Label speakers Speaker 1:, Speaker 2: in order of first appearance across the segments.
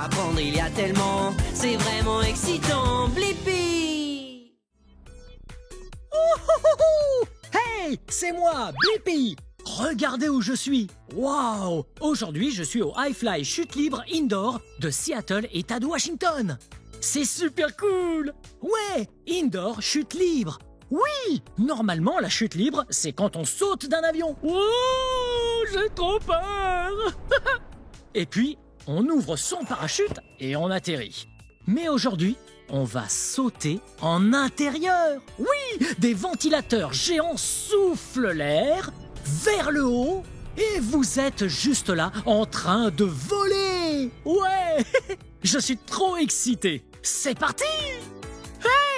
Speaker 1: Apprendre, il y a tellement, c'est vraiment excitant. Blippi!
Speaker 2: Oh, oh, oh, oh. Hey, c'est moi, Blippi. Regardez où je suis. Waouh! Aujourd'hui, je suis au High Fly Chute Libre Indoor de Seattle, État de Washington. C'est super cool! Ouais, Indoor Chute Libre. Oui! Normalement, la chute libre, c'est quand on saute d'un avion. Wow! J'ai trop peur! Et puis, on ouvre son parachute et on atterrit. Mais aujourd'hui, on va sauter en intérieur. Oui! Des ventilateurs géants soufflent l'air vers le haut et vous êtes juste là en train de voler. Ouais! Je suis trop excité. C'est parti!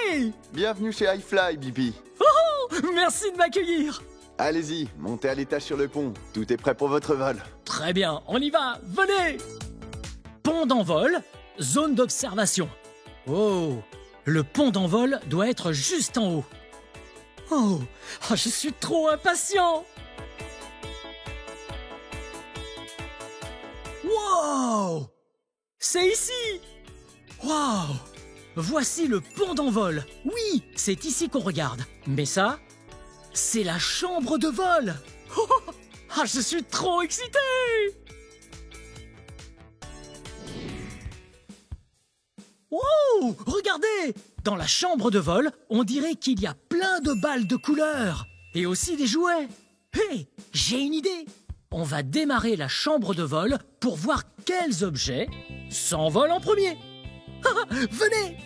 Speaker 2: Hey!
Speaker 3: Bienvenue chez High Fly, Blippi.
Speaker 2: Oh! Merci de m'accueillir.
Speaker 3: Allez-y, montez à l'étage sur le pont. Tout est prêt pour votre vol.
Speaker 2: Très bien, on y va, venez! Pont d'envol, zone d'observation. Oh, le pont d'envol doit être juste en haut. Oh, je suis trop impatient! Wow! C'est ici! Wow! Voici le pont d'envol. Oui, c'est ici qu'on regarde. Mais ça, c'est la chambre de vol. Oh, je suis trop excité! Wow! Regardez! Dans la chambre de vol, on dirait qu'il y a plein de balles de couleurs. Et aussi des jouets. Hé, j'ai une idée. On va démarrer la chambre de vol pour voir quels objets s'envolent en premier. Venez!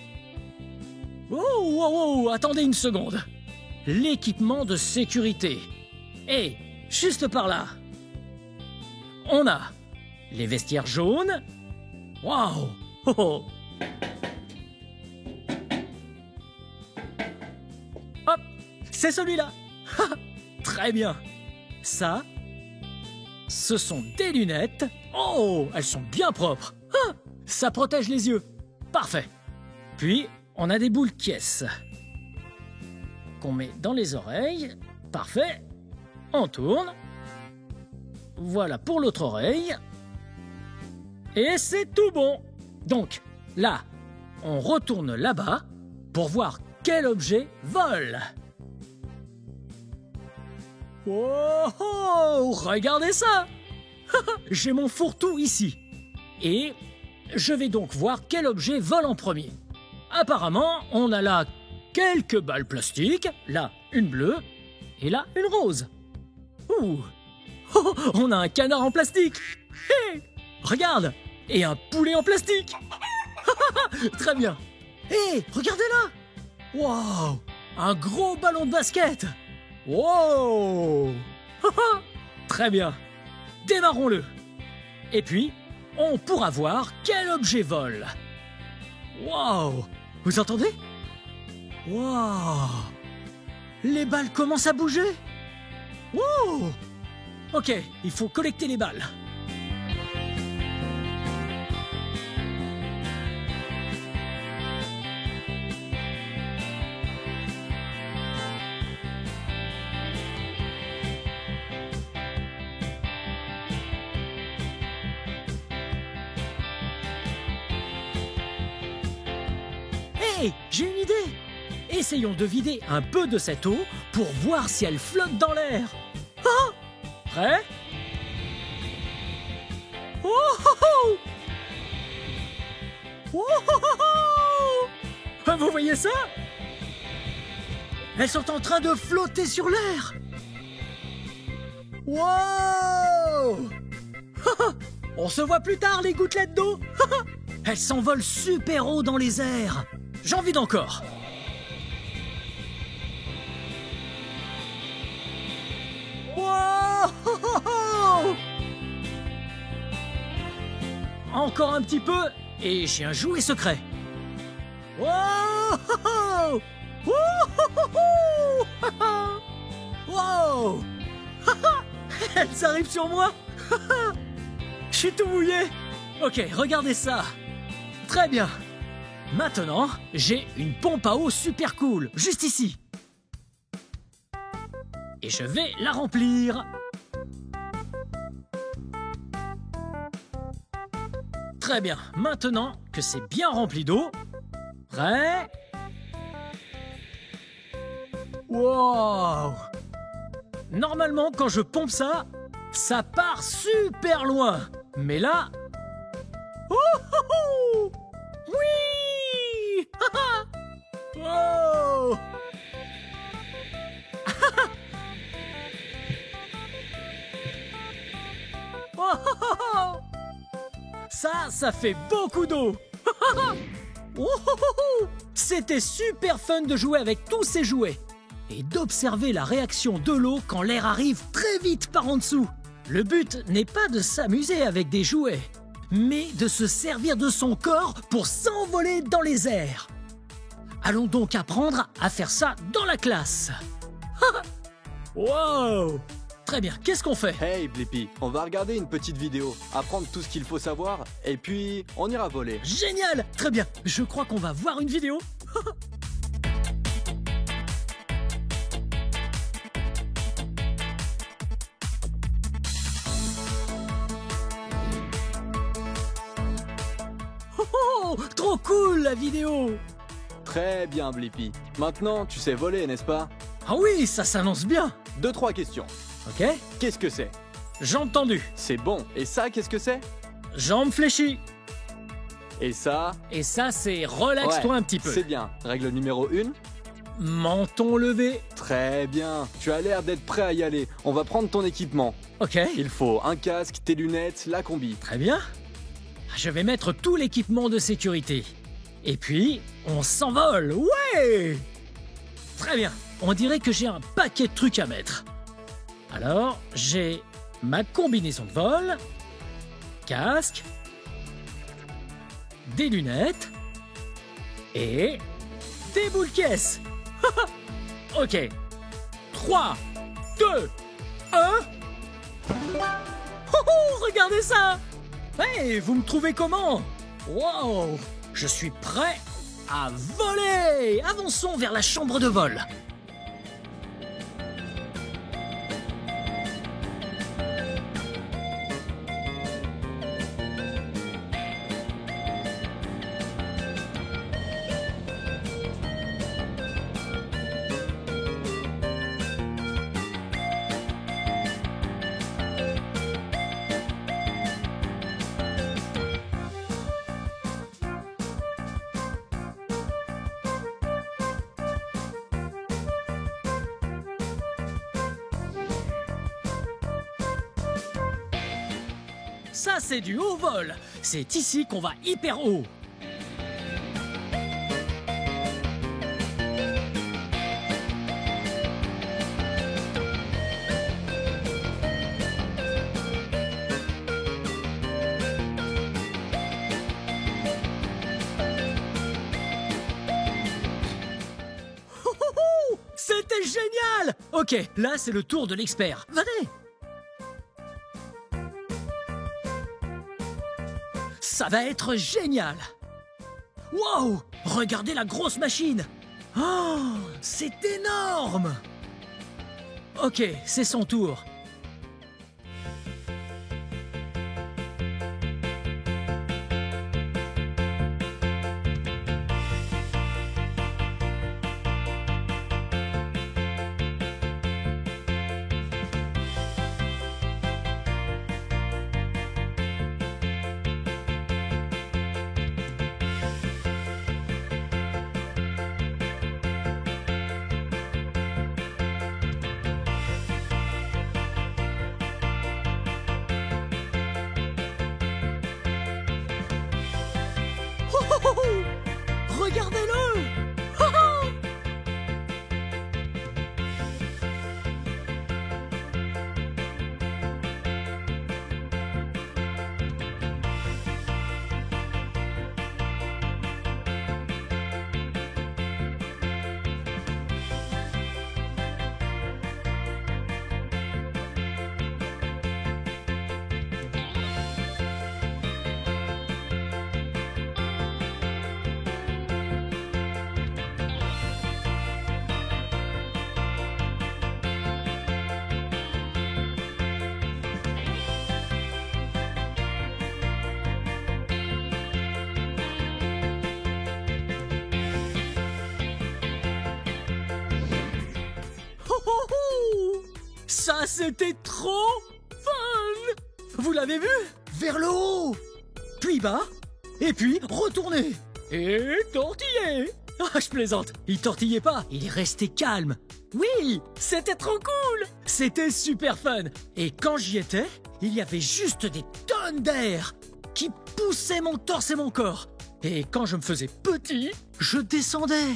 Speaker 2: Oh, attendez une seconde. L'équipement de sécurité. Et juste par là, on a les vestiaires jaunes. Waouh! Oh. Hop, c'est celui-là. Très bien. Ça, ce sont des lunettes. Oh, elles sont bien propres. Ça protège les yeux. Parfait. Puis, on a des boules caisses qu'on met dans les oreilles. Parfait. On tourne. Voilà pour l'autre oreille. Et c'est tout bon. Donc, là, on retourne là-bas pour voir quel objet vole. Oh, regardez ça. J'ai mon fourre-tout ici. Et je vais donc voir quel objet vole en premier. Apparemment, on a là quelques balles plastiques, là une bleue et là une rose. Ouh. Oh, on a un canard en plastique. Hey, regarde, et un poulet en plastique. Très bien. Hé, regardez là. Wow, un gros ballon de basket. Wow. Très bien. Démarrons-le. Et puis, on pourra voir quel objet vole. Wow! Vous entendez? Wow! Les balles commencent à bouger. Wow! Ok, il faut collecter les balles. Hey, j'ai une idée! Essayons de vider un peu de cette eau pour voir si elle flotte dans l'air. Ah! Prêt? Oh, oh, oh! Oh, oh, oh, oh! Vous voyez ça? Elles sont en train de flotter sur l'air. Wow! On se voit plus tard, les gouttelettes d'eau. Elles s'envolent super haut dans les airs. J'en vide encore. Wow! Encore un petit peu et j'ai un jouet secret. Wow! Wow! Elles arrivent sur moi. Je suis tout mouillé. Ok, regardez ça. Très bien. Maintenant, j'ai une pompe à eau super cool, juste ici. Et je vais la remplir. Très bien. Maintenant que c'est bien rempli d'eau, prêt? Wow! Normalement, quand je pompe ça, ça part super loin. Mais là... Oh, oh, oh! Oui! Oh! Oh! Ça fait beaucoup d'eau. Oh! C'était super fun de jouer avec tous ces jouets et d'observer la réaction de l'eau quand l'air arrive très vite par en dessous. Le but n'est pas de s'amuser avec des jouets, mais de se servir de son corps pour s'envoler dans les airs. Allons donc apprendre à faire ça dans la classe. Wow! Très bien, qu'est-ce qu'on fait?
Speaker 4: Hey Blippi, on va regarder une petite vidéo, apprendre tout ce qu'il faut savoir, et puis on ira voler.
Speaker 2: Génial! Très bien, je crois qu'on va voir une vidéo. Oh, trop cool la vidéo!
Speaker 4: Très bien Blippi. Maintenant, tu sais voler, n'est-ce pas?
Speaker 2: Ah oui, ça s'annonce bien.
Speaker 4: 2-3 questions.
Speaker 2: Ok,
Speaker 4: Qu'est-ce que c'est?
Speaker 2: j'ai entendu.
Speaker 4: C'est bon. Et ça, qu'est-ce que c'est?
Speaker 2: Jambes fléchies.
Speaker 4: Et ça?
Speaker 2: Et ça, c'est relaxe-toi
Speaker 4: Ouais,
Speaker 2: un petit peu.
Speaker 4: C'est bien. Règle numéro 1.
Speaker 2: Menton levé.
Speaker 4: Très bien. Tu as l'air d'être prêt à y aller. On va prendre ton équipement.
Speaker 2: Ok,
Speaker 4: Il faut un casque, tes lunettes, la combi.
Speaker 2: très bien. Je vais mettre tout l'équipement de sécurité. Et puis, on s'envole. Ouais! Très bien. On dirait que j'ai un paquet de trucs à mettre. Alors, j'ai ma combinaison de vol, casque, des lunettes et des boules caisses. Ok. 3, 2, 1. Oh, regardez ça! Hey, vous me trouvez comment? Wow! Je suis prêt à voler! Avançons vers la chambre de vol. Ça, c'est du haut vol. C'est ici qu'on va hyper haut. C'était génial! Ok, là, c'est le tour de l'expert. Venez! Ça va être génial! Wow! Regardez la grosse machine! Oh! C'est énorme! Ok, c'est son tour. Regardez-le! Ah, c'était trop fun! Vous l'avez vu? Vers le haut, puis bas, et puis retourner. Et tortiller. Ah, je plaisante. Il tortillait pas, il est resté calme. Oui, c'était trop cool. C'était super fun. Et quand j'y étais, il y avait juste des tonnes d'air qui poussaient mon torse et mon corps. Et quand je me faisais petit, je descendais.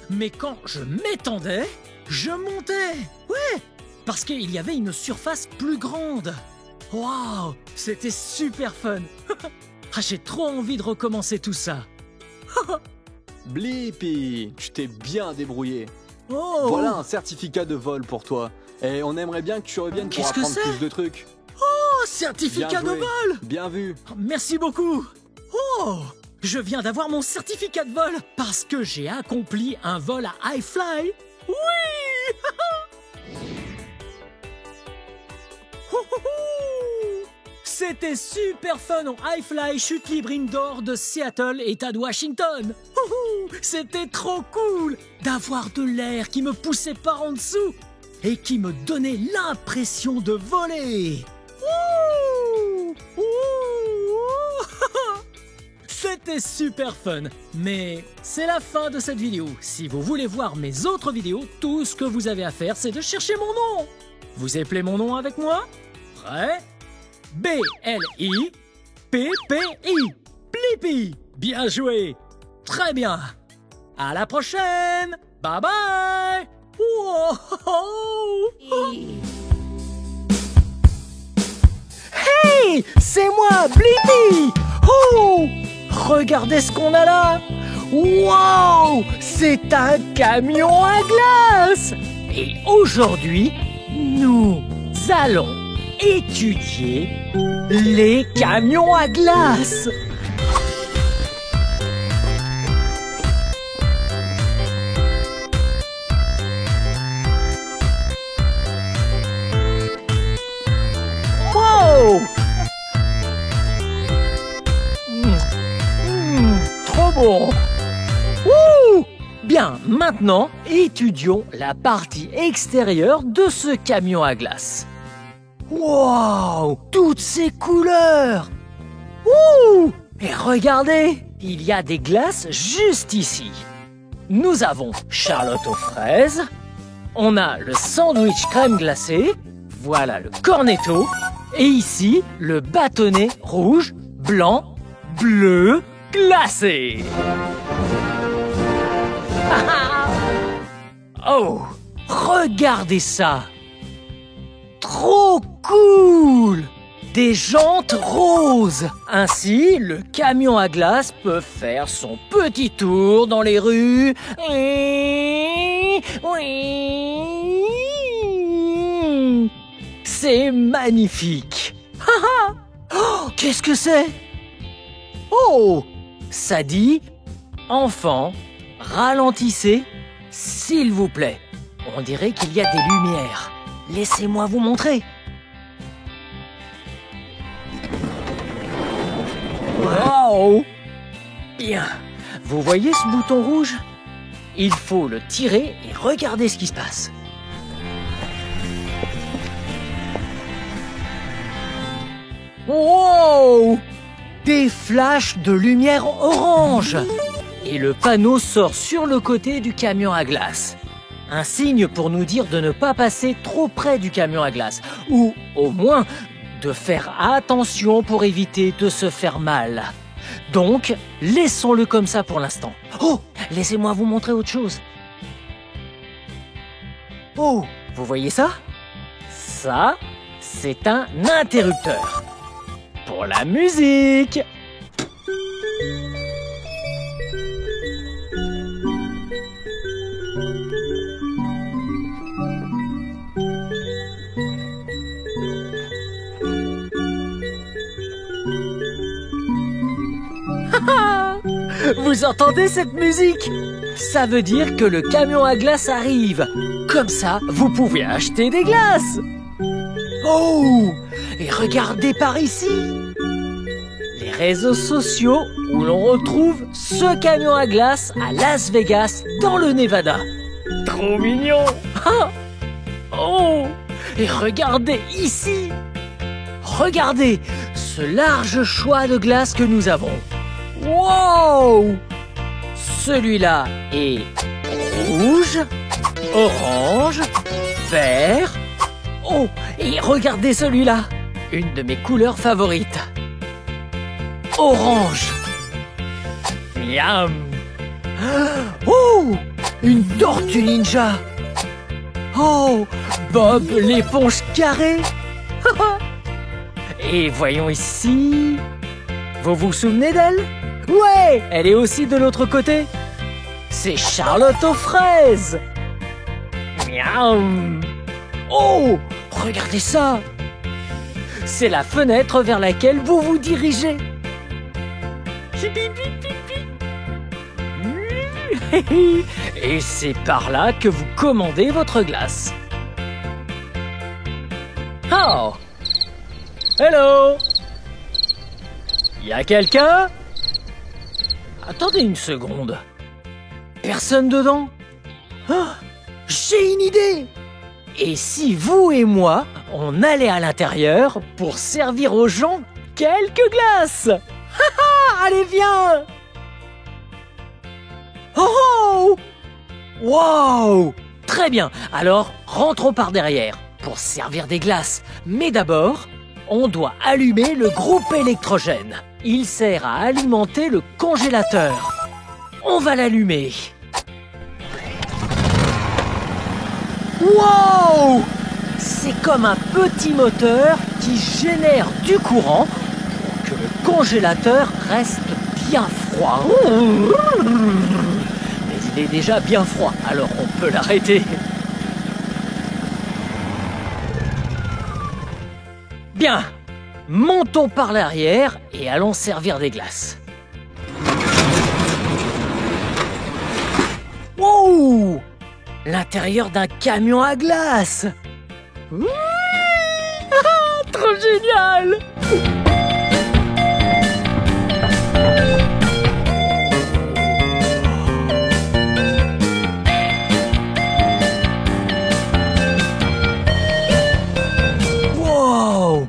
Speaker 2: Mais quand je m'étendais, je montais. Ouais, parce qu'il y avait une surface plus grande. Waouh, c'était super fun. Ah, j'ai trop envie de recommencer tout ça.
Speaker 4: Blippi, tu t'es bien débrouillé.
Speaker 2: Oh.
Speaker 4: Voilà un certificat de vol pour toi. Et on aimerait bien que tu reviennes pour
Speaker 2: Qu'est-ce que
Speaker 4: apprendre
Speaker 2: c'est?
Speaker 4: plus de trucs.
Speaker 2: Oh, certificat de
Speaker 4: Bien joué.
Speaker 2: vol.
Speaker 4: Bien vu.
Speaker 2: Merci beaucoup. Oh, je viens d'avoir mon certificat de vol parce que j'ai accompli un vol à iFly. Oui. C'était super fun en iFly chute libre indoor de Seattle, État de Washington. C'était trop cool d'avoir de l'air qui me poussait par en dessous et qui me donnait l'impression de voler. Ouh. Ouh. C'était super fun, mais c'est la fin de cette vidéo. Si vous voulez voir mes autres vidéos, tout ce que vous avez à faire, c'est de chercher mon nom. Vous appelez mon nom avec moi? Prêt? B-L-I-P-P-I. Blippi. Bien joué. Très bien. À la prochaine. Bye bye. Wow. Hey, c'est moi, Blippi. Oh, regardez ce qu'on a là. Wow, c'est un camion à glace. Et aujourd'hui, nous allons étudier les camions à glace. Wow! Trop bon! Wouh! Bien, maintenant, étudions la partie extérieure de ce camion à glace. Wow! Toutes ces couleurs! Ouh! Et regardez, il y a des glaces juste ici. Nous avons Charlotte aux fraises, on a le sandwich crème glacée, voilà le cornetto, et ici le bâtonnet rouge, blanc, bleu, glacé. Oh, regardez ça! Trop cool! Des jantes roses. Ainsi, le camion à glace peut faire son petit tour dans les rues. C'est magnifique. Oh, qu'est-ce que c'est? Oh, ça dit « Enfant, ralentissez, s'il vous plaît ». On dirait qu'il y a des lumières. Laissez-moi vous montrer. Wow! Bien. Vous voyez ce bouton rouge? Il faut le tirer et regardez ce qui se passe. Wow! Des flashs de lumière orange. Et le panneau sort sur le côté du camion à glace. Un signe pour nous dire de ne pas passer trop près du camion à glace. Ou au moins de faire attention pour éviter de se faire mal. Donc, laissons-le comme ça pour l'instant. Oh, laissez-moi vous montrer autre chose. Oh, vous voyez ça? Ça, c'est un interrupteur. Pour la musique. Vous entendez cette musique? Ça veut dire que le camion à glace arrive. Comme ça, vous pouvez acheter des glaces. Oh! Et regardez par ici. Les réseaux sociaux où l'on retrouve ce camion à glace à Las Vegas, dans le Nevada. Trop mignon. Oh! Et regardez ici! Regardez ce large choix de glace que nous avons. Wow! Celui-là est rouge, orange, vert. Oh, et regardez celui-là, une de mes couleurs favorites. Orange. Miam. Oh, une tortue ninja. Oh, Bob l'éponge carrée. Et voyons ici. Vous vous souvenez d'elle? Ouais, elle est aussi de l'autre côté. C'est Charlotte aux fraises. Miam. Oh, regardez ça. C'est la fenêtre vers laquelle vous vous dirigez. Et c'est par là que vous commandez votre glace. Oh! Hello! Y a quelqu'un? Attendez une seconde. Personne dedans? Ah, j'ai une idée! Et si vous et moi, on allait à l'intérieur pour servir aux gens quelques glaces? Allez, viens! Oh! Wow! Très bien, alors rentrons par derrière pour servir des glaces. Mais d'abord, on doit allumer le groupe électrogène. Il sert à alimenter le congélateur. On va l'allumer. Wow! C'est comme un petit moteur qui génère du courant pour que le congélateur reste bien froid. Mais il est déjà bien froid, alors on peut l'arrêter. Bien, montons par l'arrière et allons servir des glaces. Wow! L'intérieur d'un camion à glace. Oui! Trop génial! Wow!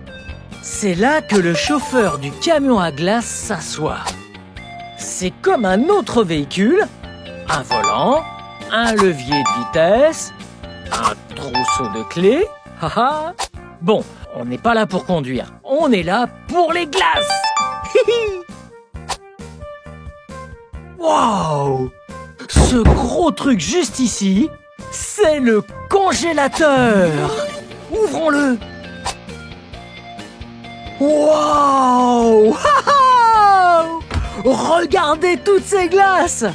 Speaker 2: C'est là que le chauffeur du camion à glace s'assoit. C'est comme un autre véhicule, un volant, un levier de vitesse, un trousseau de clés. Haha. Bon, on n'est pas là pour conduire, on est là pour les glaces. Wow! Ce gros truc juste ici, c'est le congélateur. Ouvrons-le. Wow! Regardez toutes ces glaces.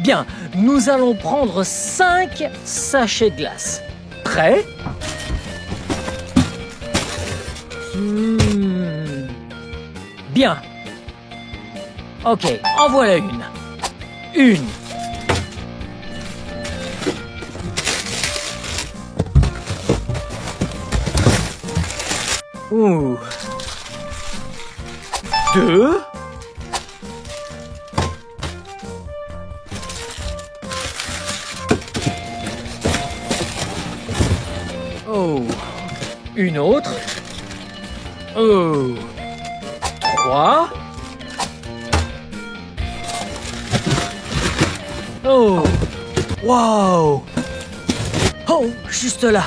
Speaker 2: Bien, nous allons prendre 5 sachets de glace. Prêt? Bien. Ok, en voilà une. Une. Ouh. 2. Oh. Une autre. Oh. 3. Oh. Wow. Oh, juste là.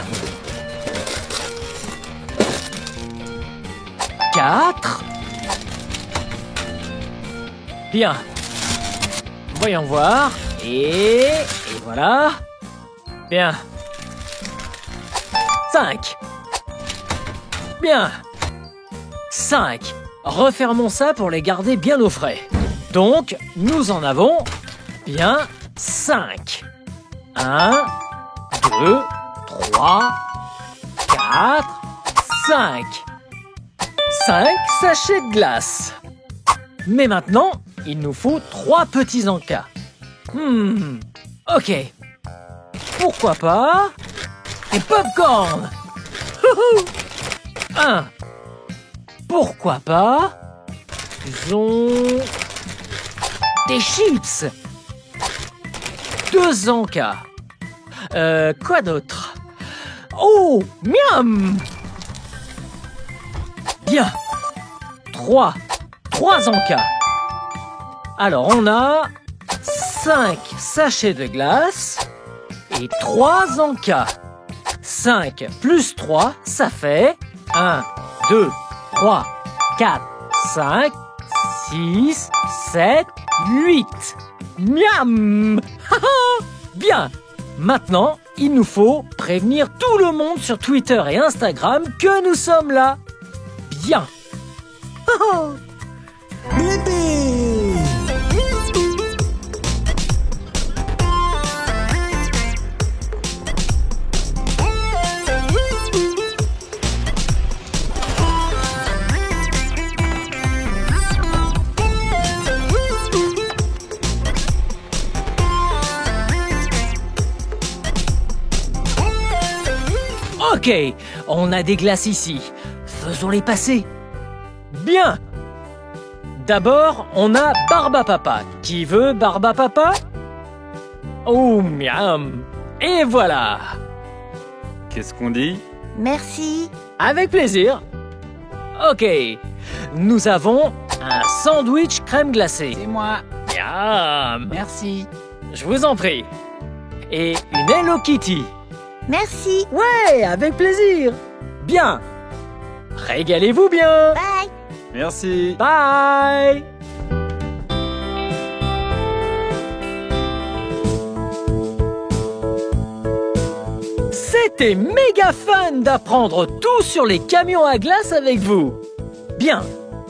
Speaker 2: 4. Bien. Voyons voir. Et voilà. Bien. 5. Bien. 5. Refermons ça pour les garder bien au frais. Donc, nous en avons bien 5. 1, 2, 3, 4, 5. 5 sachets de glace. Mais maintenant, il nous faut 3 petits encas. Ok. Pourquoi pas des pop-corn. 1. Pourquoi pas disons des chips. 2 encas. Quoi d'autre? Oh, miam! Bien. 3 encas. Alors, on a 5 sachets de glace et 3 encas. 5 plus 3, ça fait 1, 2, 3, 4, 5, 6, 7, 8. Miam! Bien. Maintenant, il nous faut prévenir tout le monde sur Twitter et Instagram que nous sommes là. Bien. Ok, on a des glaces ici. Faisons-les passer. Bien. D'abord, on a Barbapapa. Qui veut Barbapapa? Oh, miam. Et voilà.
Speaker 5: Qu'est-ce qu'on dit?
Speaker 6: Merci.
Speaker 2: Avec plaisir. Ok. Nous avons un sandwich crème glacée.
Speaker 7: C'est moi.
Speaker 2: Miam.
Speaker 7: Merci.
Speaker 2: Je vous en prie. Et une Hello Kitty.
Speaker 6: Merci.
Speaker 2: Ouais, avec plaisir. Bien. Régalez-vous bien.
Speaker 6: Bye.
Speaker 5: Merci.
Speaker 2: Bye. C'était méga fun d'apprendre tout sur les camions à glace avec vous. Bien,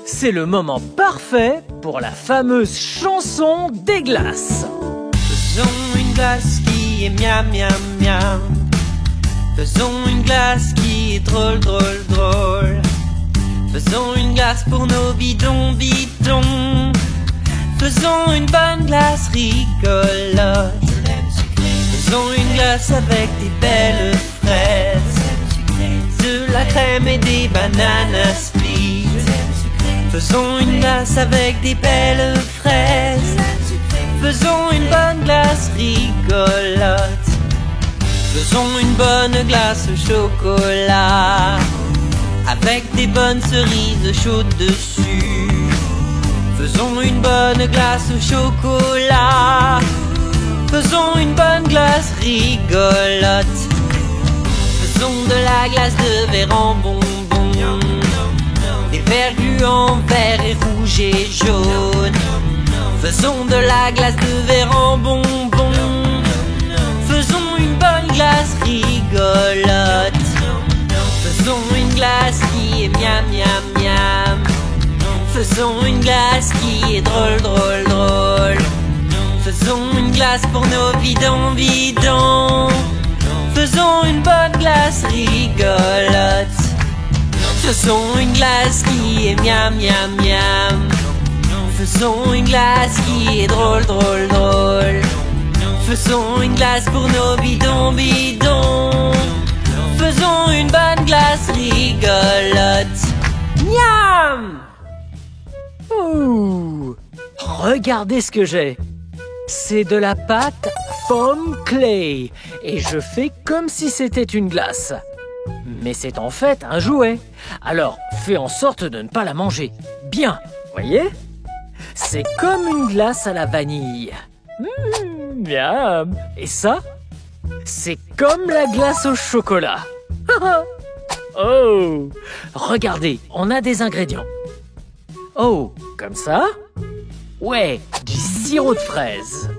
Speaker 2: c'est le moment parfait pour la fameuse chanson des glaces.
Speaker 1: Faisons une glace qui est miam miam miam. Faisons une glace qui est drôle drôle drôle. Faisons une glace pour nos bidons bidons. Faisons une bonne glace rigolote. Faisons une glace avec des belles fraises, de la crème et des bananes split. Faisons une glace avec des belles fraises. Faisons une bonne glace rigolote. Faisons une bonne glace au chocolat, avec des bonnes cerises chaudes dessus. Faisons une bonne glace au chocolat. Faisons une bonne glace rigolote. Faisons de la glace de verre en bonbons, des verres gluants verts et rouges et jaunes. Faisons de la glace de verre en bonbons. Faisons une bonne glace rigolote. Faisons une glace qui est miam miam miam. Faisons une glace qui est drôle drôle drôle. Faisons une glace pour nos bidons bidons. Faisons une bonne glace rigolote. Faisons une glace qui est miam miam miam. Faisons une glace qui est drôle drôle drôle. Faisons une glace pour nos bidons bidons. Faisons une bonne glace rigolote. Miam!
Speaker 2: Ouh, regardez ce que j'ai. C'est de la pâte foam clay et je fais comme si c'était une glace. Mais c'est en fait un jouet. Alors, fais en sorte de ne pas la manger. Bien, voyez? C'est comme une glace à la vanille. Miam. Et ça, c'est comme la glace au chocolat. Oh, regardez, on a des ingrédients. Oh, comme ça? Ouais, du sirop de fraise.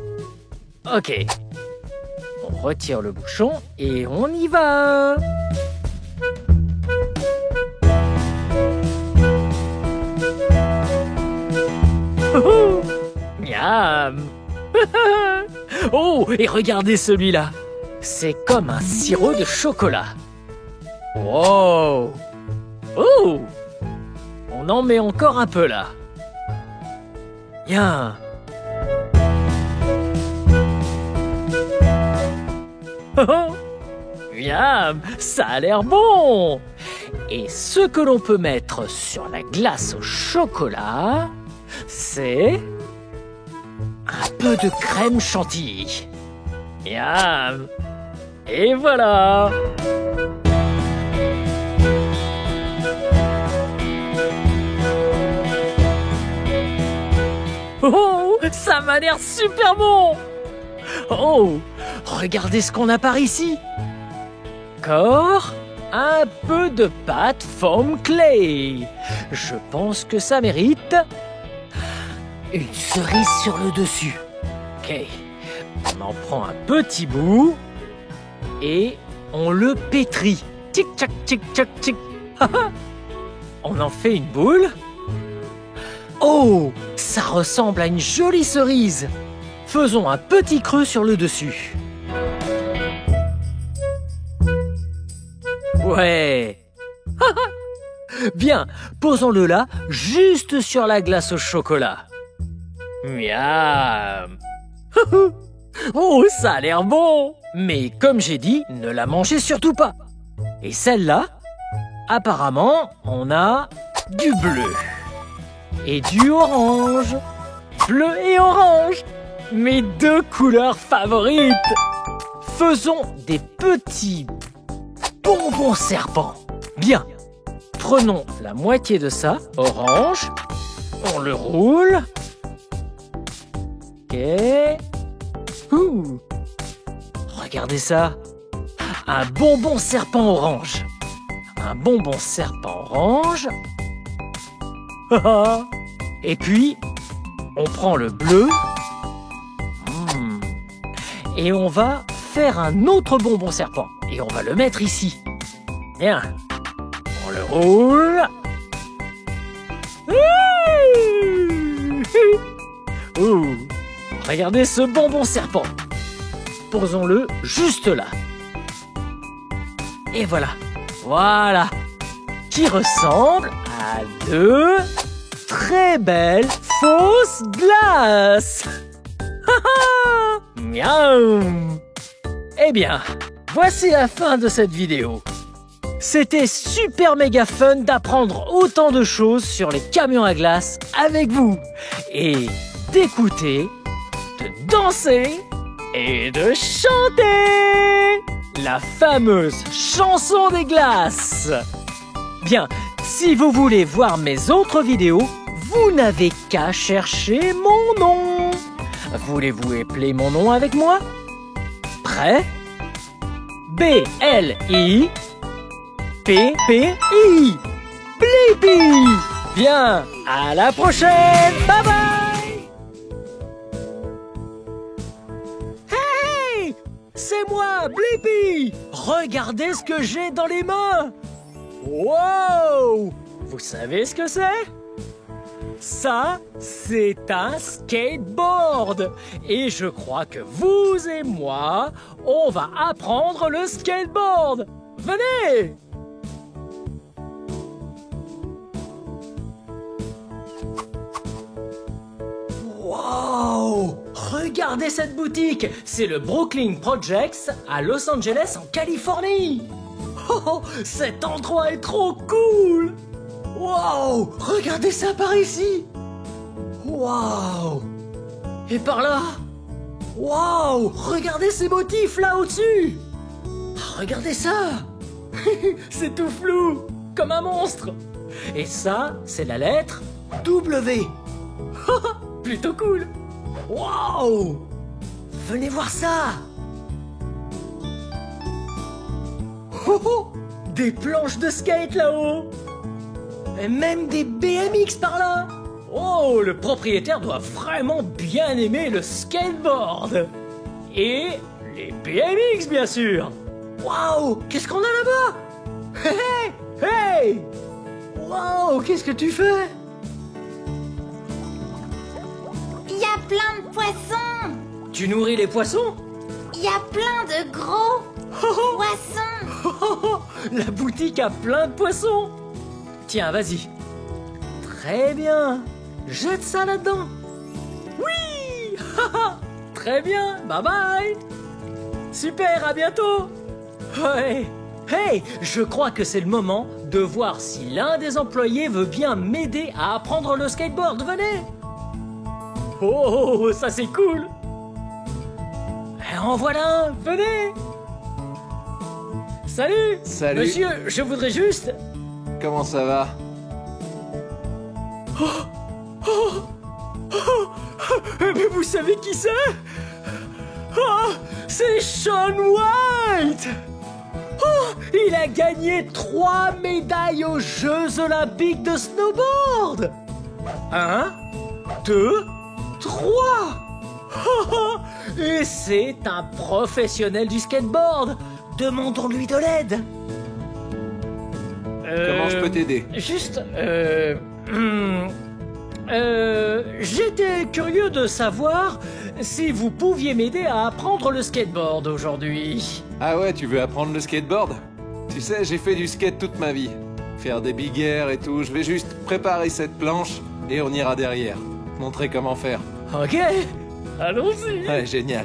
Speaker 2: Ok. On retire le bouchon et on y va. Oh, miam. Oh, et regardez celui-là. C'est comme un sirop de chocolat. Wow. Oh, on en met encore un peu là. Bien. Oh, miam, ça a l'air bon. Et ce que l'on peut mettre sur la glace au chocolat, c'est un peu de crème chantilly. Miam. Et voilà. Oh, ça m'a l'air super bon! Oh, regardez ce qu'on a par ici. Corps, un peu de pâte foam clay. Je pense que ça mérite une cerise sur le dessus. Ok, on en prend un petit bout et on le pétrit. Tic tac tic tac tic. On en fait une boule. Oh, ça ressemble à une jolie cerise. Faisons un petit creux sur le dessus. Ouais. Bien, posons-le là, juste sur la glace au chocolat. Miam. Oh, ça a l'air bon. Mais comme j'ai dit, ne la mangez surtout pas. Et celle-là, apparemment, on a du bleu. Et du orange. Bleu et orange. Mes deux couleurs favorites. Faisons des petits bonbons serpents. Bien. Prenons la moitié de ça, orange. On le roule. Ok. Regardez ça. Un bonbon serpent orange. Un bonbon serpent orange. Et puis, on prend le bleu. Et on va faire un autre bonbon serpent. Et on va le mettre ici. Bien. On le roule. Regardez ce bonbon serpent. Posons-le juste là. Et voilà. Voilà. Qui ressemble à deux très belles fausses glaces. Miaou. Eh bien, voici la fin de cette vidéo. C'était super méga fun d'apprendre autant de choses sur les camions à glace avec vous. Et d'écouter, de danser et de chanter la fameuse chanson des glaces. Bien, si vous voulez voir mes autres vidéos, vous n'avez qu'à chercher mon nom. Voulez-vous épeler mon nom avec moi? Prêt? B-L-I P-P-I Blippi. Bien, à la prochaine. Bye bye. Hey, c'est moi, Blippi. Regardez ce que j'ai dans les mains. Wow. Vous savez ce que c'est? Ça, c'est un skateboard. Et je crois que vous et moi, on va apprendre le skateboard. Venez! Wow! Regardez cette boutique! C'est le Brooklyn Projects à Los Angeles en Californie! Oh, cet endroit est trop cool! Wow! Regardez ça par ici! Wow! Et par là? Wow! Regardez ces motifs là au-dessus! Regardez ça! C'est tout flou! Comme un monstre! Et ça, c'est la lettre W! Plutôt cool! Wow! Venez voir ça! Des planches de skate là-haut! Et même des BMX par là! Oh, le propriétaire doit vraiment bien aimer le skateboard! Et les BMX, bien sûr! Waouh! Qu'est-ce qu'on a là-bas? Hey! Hey! Waouh! Qu'est-ce que tu fais?
Speaker 6: Il y a plein de poissons.
Speaker 2: Tu nourris les poissons?
Speaker 6: Il y a plein de gros poissons.
Speaker 2: La boutique a plein de poissons. Tiens, vas-y. Très bien. Jette ça là-dedans. Oui. Très bien. Bye bye. Super, à bientôt. Ouais. Hey, je crois que c'est le moment de voir si l'un des employés veut bien m'aider à apprendre le skateboard. Venez. Oh, ça c'est cool. En voilà un. Venez. Salut.
Speaker 4: Salut.
Speaker 2: Monsieur, je voudrais juste...
Speaker 4: Comment ça va?
Speaker 2: Mais vous savez qui c'est? Oh, c'est Shaun White! Oh, il a gagné 3 médailles aux Jeux Olympiques de snowboard! 1, 2, 3! Et c'est un professionnel du skateboard! Demandons-lui de l'aide!
Speaker 7: Comment je peux t'aider?
Speaker 2: Juste, j'étais curieux de savoir si vous pouviez m'aider à apprendre le skateboard aujourd'hui.
Speaker 7: Ah ouais, tu veux apprendre le skateboard? Tu sais, j'ai fait du skate toute ma vie. Faire des big air et tout, je vais juste préparer cette planche et on ira derrière. Montrer comment faire.
Speaker 2: Ok, allons-y.
Speaker 7: Ouais, génial.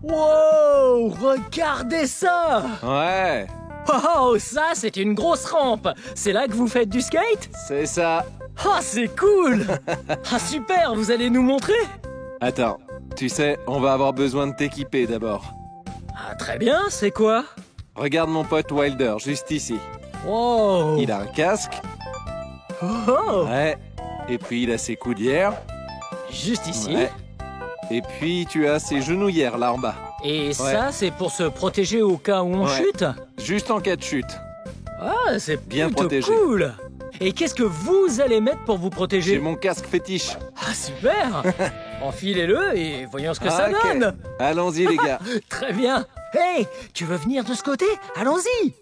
Speaker 2: Wow, regardez ça!
Speaker 7: Ouais,
Speaker 2: Oh, ça, c'est une grosse rampe. C'est là que vous faites du skate?
Speaker 7: c'est ça.
Speaker 2: Ah, c'est cool! Ah, super, vous allez nous montrer?
Speaker 7: Attends, tu sais, on va avoir besoin de t'équiper d'abord.
Speaker 2: Ah, très bien, c'est quoi?
Speaker 7: Regarde mon pote Wilder, juste ici.
Speaker 2: Wow!
Speaker 7: Il a un casque,
Speaker 2: Oh,
Speaker 7: ouais, et puis il a ses coudières,
Speaker 2: juste ici.
Speaker 7: ouais. Et puis tu as ses genouillères là en bas.
Speaker 2: Et ça, c'est pour se protéger au cas où on
Speaker 7: Ouais.
Speaker 2: chute?
Speaker 7: Juste en cas de chute.
Speaker 2: Ah, c'est
Speaker 7: Bien
Speaker 2: plutôt
Speaker 7: protégé.
Speaker 2: cool! Et qu'est-ce que vous allez mettre pour vous
Speaker 7: J'ai
Speaker 2: protéger?
Speaker 7: mon casque fétiche.
Speaker 2: Ah, super! Enfilez-le et voyons ce que ça
Speaker 7: Ok.
Speaker 2: donne!
Speaker 7: Allons-y les gars.
Speaker 2: Très bien! Hey, tu veux venir de ce côté? Allons-y!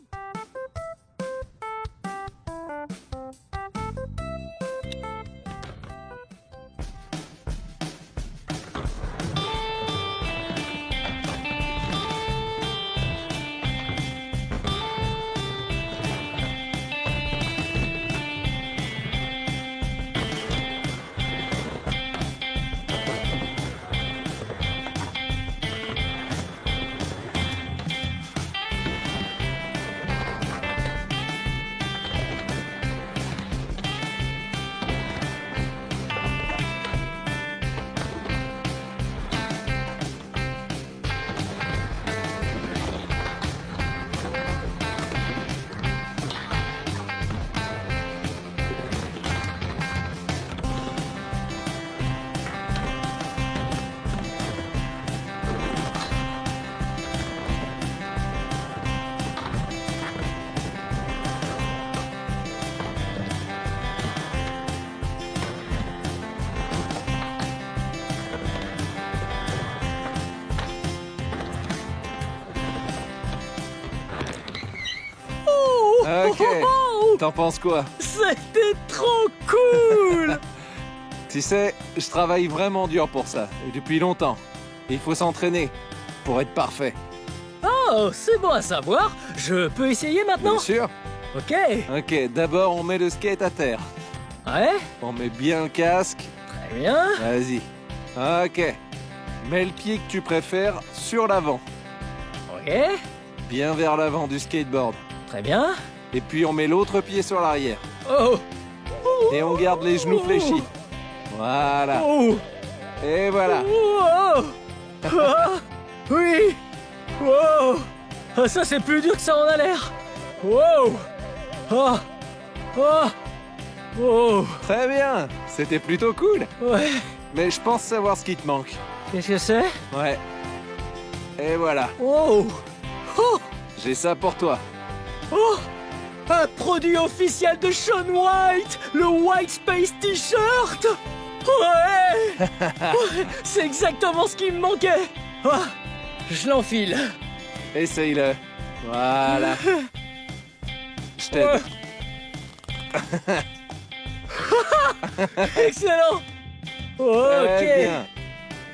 Speaker 7: Ok.
Speaker 2: Oh,
Speaker 7: T'en penses quoi?
Speaker 2: c'était trop cool!
Speaker 7: Tu sais, je travaille vraiment dur pour ça, et depuis longtemps. Il faut s'entraîner pour être parfait.
Speaker 2: Oh, c'est bon à savoir. Je peux essayer maintenant?
Speaker 7: Bien sûr.
Speaker 2: Ok.
Speaker 7: Ok, d'abord on met le skate à terre.
Speaker 2: Ouais,
Speaker 7: On met bien le casque.
Speaker 2: très bien.
Speaker 7: Vas-y. Ok. Mets le pied que tu préfères sur l'avant.
Speaker 2: Ok,
Speaker 7: Bien vers l'avant du skateboard.
Speaker 2: très bien.
Speaker 7: Et puis on met l'autre pied sur l'arrière.
Speaker 2: Oh,
Speaker 7: Et on garde les genoux fléchis. Voilà.
Speaker 2: oh,
Speaker 7: Et voilà.
Speaker 2: oh, ah, oui. Wow. Ah, ça, c'est plus dur que ça en a l'air. Wow. Ah, ah, oh,
Speaker 7: Très bien. C'était plutôt cool.
Speaker 2: ouais.
Speaker 7: Mais je pense savoir ce qui te manque.
Speaker 2: Qu'est-ce que c'est?
Speaker 7: Ouais. Et voilà.
Speaker 2: Oh, oh,
Speaker 7: J'ai ça pour toi.
Speaker 2: oh. Un produit officiel de Shaun White, le White Space T-shirt. Ouais, ouais, c'est exactement ce qui me manquait. Ah, je l'enfile.
Speaker 7: Essaye-le. Voilà. Je t'aide.
Speaker 2: Excellent. Ok.
Speaker 7: Très bien.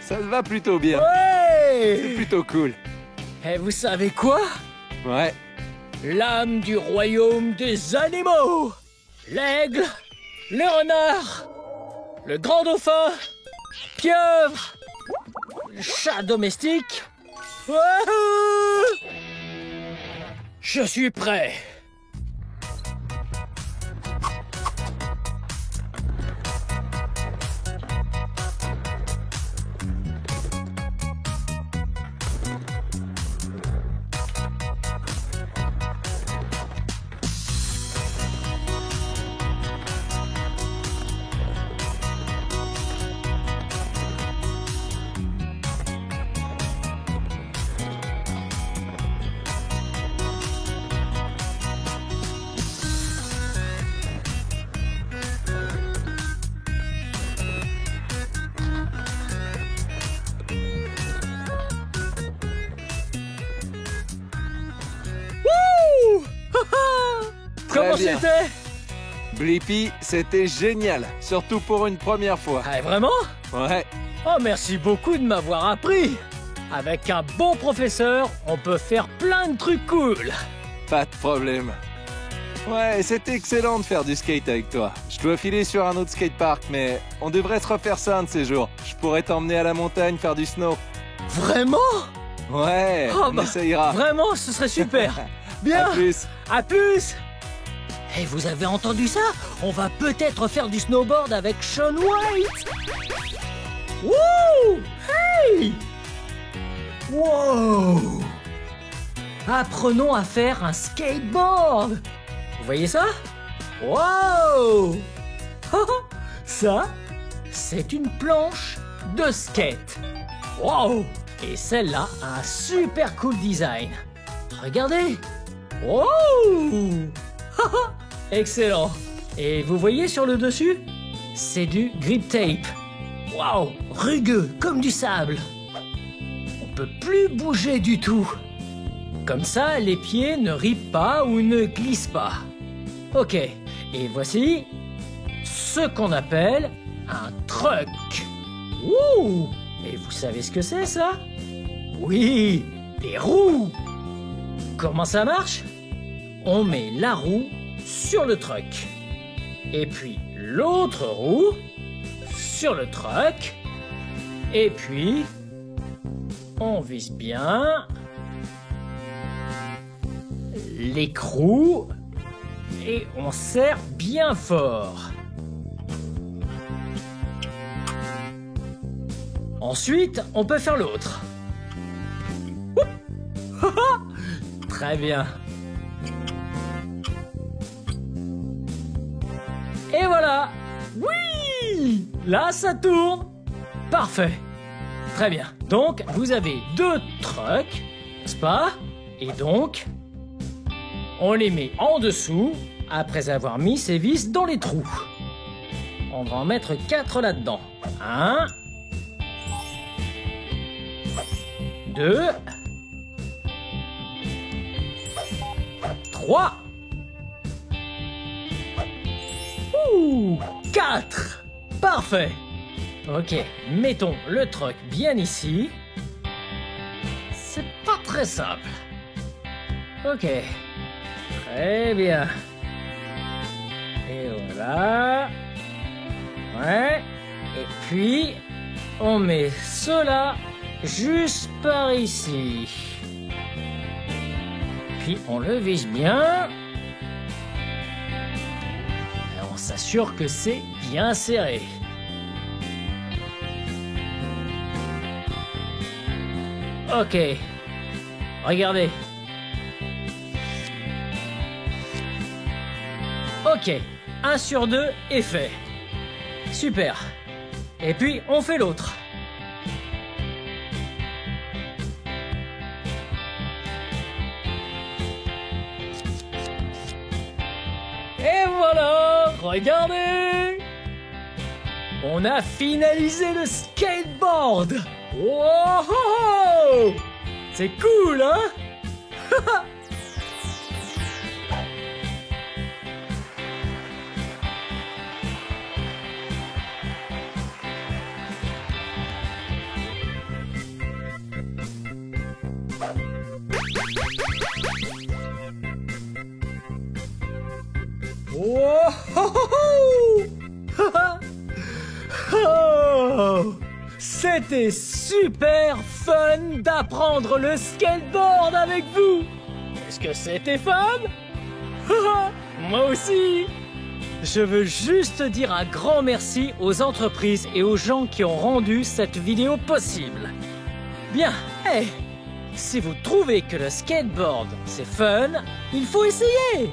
Speaker 7: Ça te va plutôt bien. C'est
Speaker 2: Ouais.
Speaker 7: plutôt cool.
Speaker 2: Et vous savez quoi?
Speaker 7: Ouais.
Speaker 2: L'âme du royaume des animaux. L'aigle, le renard, le grand dauphin, pieuvre, le chat domestique. Wouhou! Je suis prêt. Comment
Speaker 7: bien.
Speaker 2: c'était?
Speaker 7: Blippi, c'était génial, surtout pour une première fois.
Speaker 2: Ah, vraiment?
Speaker 7: Ouais,
Speaker 2: Oh, merci beaucoup de m'avoir appris. Avec un bon professeur, on peut faire plein de trucs cool.
Speaker 7: pas de problème. Ouais, c'était excellent de faire du skate avec toi. Je dois filer sur un autre skatepark, mais on devrait se refaire ça un de ces jours. Je pourrais t'emmener à la montagne faire du snow.
Speaker 2: Vraiment?
Speaker 7: Ouais,
Speaker 2: Oh,
Speaker 7: on
Speaker 2: bah,
Speaker 7: essayera.
Speaker 2: Vraiment, ce serait super. Bien.
Speaker 7: À plus.
Speaker 2: À plus. Et vous avez entendu ça? On va peut-être faire du snowboard avec Shaun White. Wouh! Hey! Wow! Apprenons à faire un skateboard. Vous voyez ça? Wow! Ça, c'est une planche de skate. Wow! Et celle-là a un super cool design. Regardez! Wow! Excellent! Et vous voyez sur le dessus? C'est du grip tape. Wow! Rugueux, comme du sable. On peut plus bouger du tout. Comme ça, les pieds ne ripent pas ou ne glissent pas. Ok, et voici ce qu'on appelle un truck. Ouh! Et vous savez ce que c'est, ça? Oui, des roues. Comment ça marche? On met la roue sur le truck. Et puis l'autre roue sur le truck. Et puis, on vise bien l'écrou et on serre bien fort. Ensuite, on peut faire l'autre. Très bien. Et voilà. Oui! Là, ça tourne. Parfait. Très bien. Donc, vous avez 2 trucks, n'est-ce pas? Et donc, on les met en dessous après avoir mis ces vis dans les trous. On va en mettre 4 là-dedans. 1, 2, 3. Ouh, 4. Parfait. Ok, mettons le truck bien ici. C'est pas très simple. Ok. Très bien. Et voilà. Ouais. Et puis, on met cela juste par ici. Puis on le vise bien. Et on s'assure que c'est bien serré. Ok. Regardez. Ok. 1 sur 2 est fait. Super. Et puis, on fait l'autre. Et voilà, regardez! On a finalisé le skateboard! Wow! C'est cool, hein? Oh, c'était super fun d'apprendre le skateboard avec vous. Est-ce que c'était fun? Moi aussi. Je veux juste dire un grand merci aux entreprises et aux gens qui ont rendu cette vidéo possible. Bien, hey, si vous trouvez que le skateboard c'est fun, il faut essayer.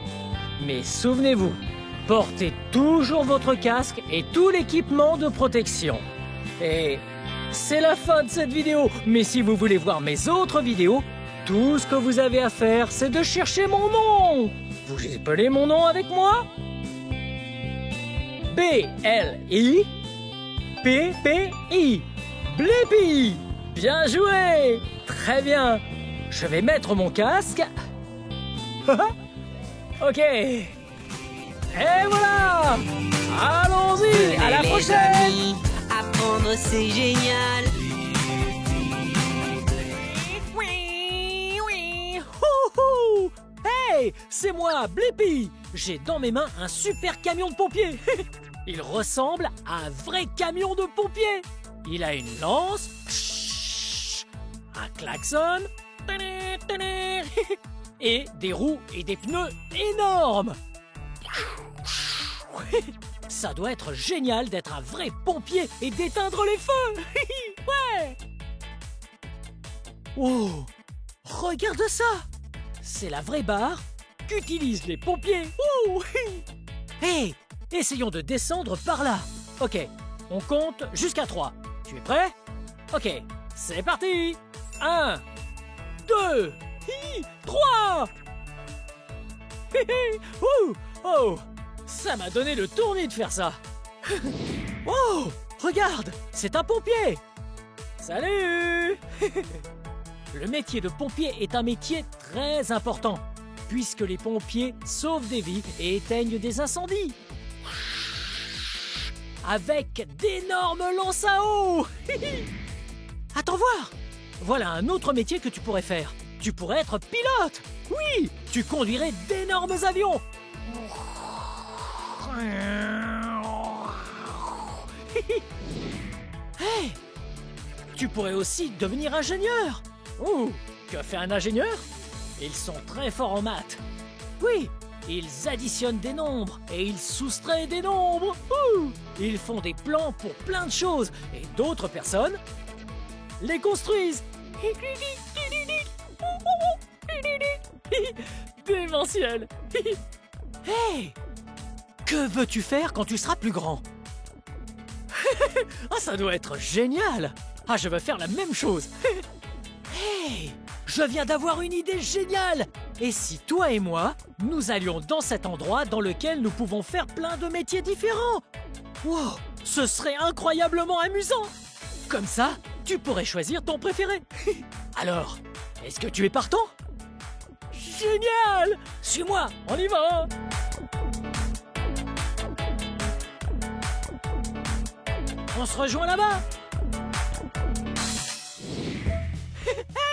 Speaker 2: Mais souvenez-vous, portez toujours votre casque et tout l'équipement de protection. Et c'est la fin de cette vidéo, mais si vous voulez voir mes autres vidéos, tout ce que vous avez à faire, c'est de chercher mon nom. Vous appelez mon nom avec moi? B-L-I-P-P-I. Blippi. Bien joué. Très bien. Je vais mettre mon casque. Ok. Et voilà! Allons-y! À la
Speaker 1: Les
Speaker 2: prochaine!
Speaker 1: amis, apprendre c'est génial.
Speaker 2: Oui, oui! Houhou! Hey! C'est moi, Blippi! J'ai dans mes mains un super camion de pompiers! Il ressemble à un vrai camion de pompiers! Il a une lance, un klaxon, et des roues et des pneus énormes! Ça doit être génial d'être un vrai pompier et d'éteindre les feux! Ouais! Oh! Regarde ça! C'est la vraie barre qu'utilisent les pompiers! Ouh! Hey! Essayons de descendre par là! Ok, on compte jusqu'à 3. Tu es prêt? Ok, c'est parti! 1, 2, 3! Ouh! Oh! Ça m'a donné le tournis de faire ça! Oh! Regarde! C'est un pompier! Salut! Le métier de pompier est un métier très important, puisque les pompiers sauvent des vies et éteignent des incendies. Avec d'énormes lances à eau! Attends voir! Voilà un autre métier que tu pourrais faire. Tu pourrais être pilote! Oui! Tu conduirais d'énormes avions! Hey! Tu pourrais aussi devenir ingénieur! Ouh! Que fait un ingénieur? Ils sont très forts en maths. Oui! Ils additionnent des nombres et ils soustraient des nombres. Ouh! Ils font des plans pour plein de choses et d'autres personnes les construisent. Démentiel. Hey! Que veux-tu faire quand tu seras plus grand? Ah, ça doit être génial! Ah, je veux faire la même chose. Hey! Je viens d'avoir une idée géniale! Et si toi et moi, nous allions dans cet endroit dans lequel nous pouvons faire plein de métiers différents? Wow! Ce serait incroyablement amusant! Comme ça, tu pourrais choisir ton préféré. Alors, est-ce que tu es partant? Génial! Suis-moi, on y va! On se rejoint là-bas!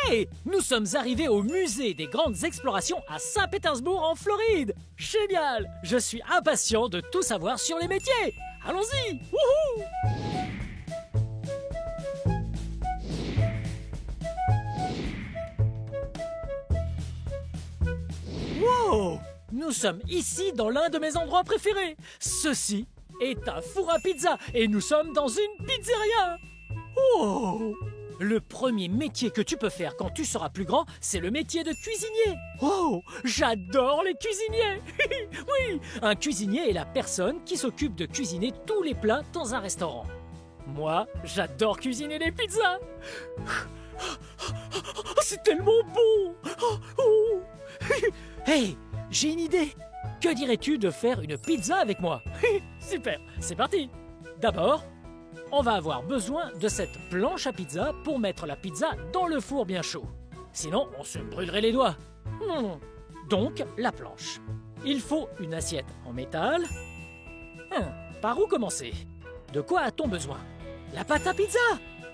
Speaker 2: Hey! Nous sommes arrivés au musée des grandes explorations à Saint-Pétersbourg en Floride! Génial! Je suis impatient de tout savoir sur les métiers! Allons-y! Wouhou! Wow! Nous sommes ici dans l'un de mes endroits préférés! Ceci est un four à pizza et nous sommes dans une pizzeria! Oh! Le premier métier que tu peux faire quand tu seras plus grand, c'est le métier de cuisinier. Oh, j'adore les cuisiniers. Oui, un cuisinier est la personne qui s'occupe de cuisiner tous les plats dans un restaurant. Moi, j'adore cuisiner les pizzas. C'est tellement bon. Hey, j'ai une idée. Que dirais-tu de faire une pizza avec moi? Super, c'est parti. D'abord, on va avoir besoin de cette planche à pizza pour mettre la pizza dans le four bien chaud. Sinon, on se brûlerait les doigts. Donc, la planche. Il faut une assiette en métal. Par où commencer? De quoi a-t-on besoin? La pâte à pizza!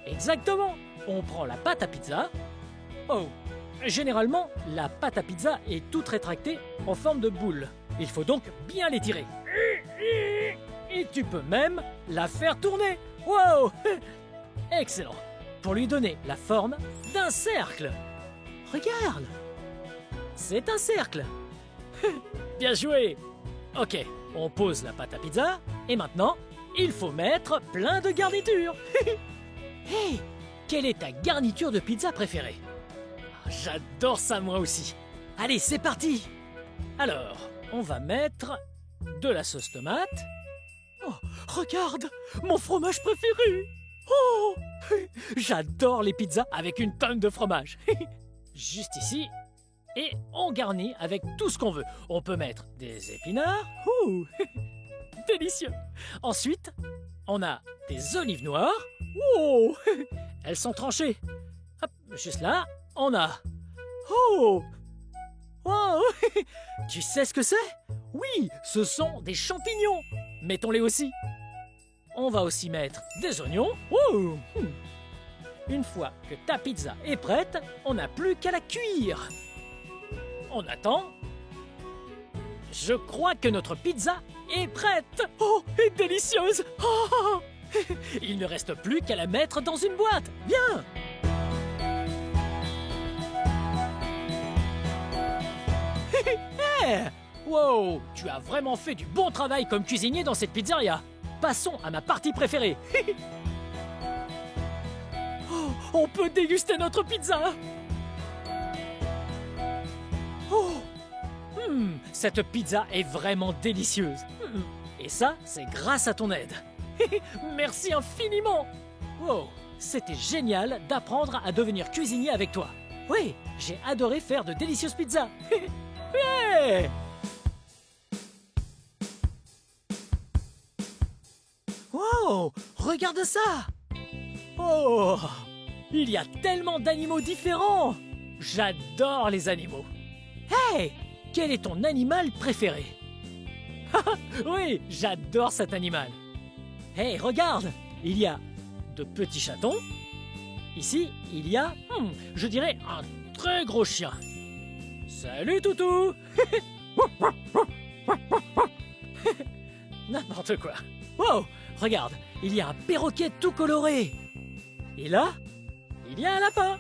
Speaker 2: Exactement! On prend la pâte à pizza. Oh! Généralement, la pâte à pizza est toute rétractée en forme de boule. Il faut donc bien l'étirer. Et tu peux même la faire tourner. Wow! Excellent. Pour lui donner la forme d'un cercle. Regarde! C'est un cercle. Bien joué! Ok, on pose la pâte à pizza et maintenant, il faut mettre plein de garnitures. Hey! Quelle est ta garniture de pizza préférée? J'adore ça moi aussi. Allez, c'est parti! Alors, on va mettre de la sauce tomate. Oh, regarde, mon fromage préféré. Oh, j'adore les pizzas avec une tonne de fromage. Juste ici. Et on garnit avec tout ce qu'on veut. On peut mettre des épinards. Ouh, délicieux. Ensuite, on a des olives noires. Oh, elles sont tranchées. Hop, juste là, on a... Oh, Oh, tu sais ce que c'est? Oui, ce sont des champignons. Mettons-les aussi. On va aussi mettre des oignons. Oh. Une fois que ta pizza est prête, on n'a plus qu'à la cuire. On attend. Je crois que notre pizza est prête. Oh, et délicieuse. Oh. Il ne reste plus qu'à la mettre dans une boîte. Bien. Hey. Wow, tu as vraiment fait du bon travail comme cuisinier dans cette pizzeria. Passons à ma partie préférée. Oh, on peut déguster notre pizza. Oh, cette pizza est vraiment délicieuse. Et ça, c'est grâce à ton aide. Merci infiniment. Wow, c'était génial d'apprendre à devenir cuisinier avec toi. Oui, j'ai adoré faire de délicieuses pizzas. Ouais. Wow, regarde ça. Oh, il y a tellement d'animaux différents. J'adore les animaux. Hey, quel est ton animal préféré? Oui, j'adore cet animal. Hey, regarde, il y a de petits chatons. Ici, il y a, je dirais, un très gros chien. Salut Toutou. N'importe quoi. Wow, regarde, il y a un perroquet tout coloré. Et là, il y a un lapin.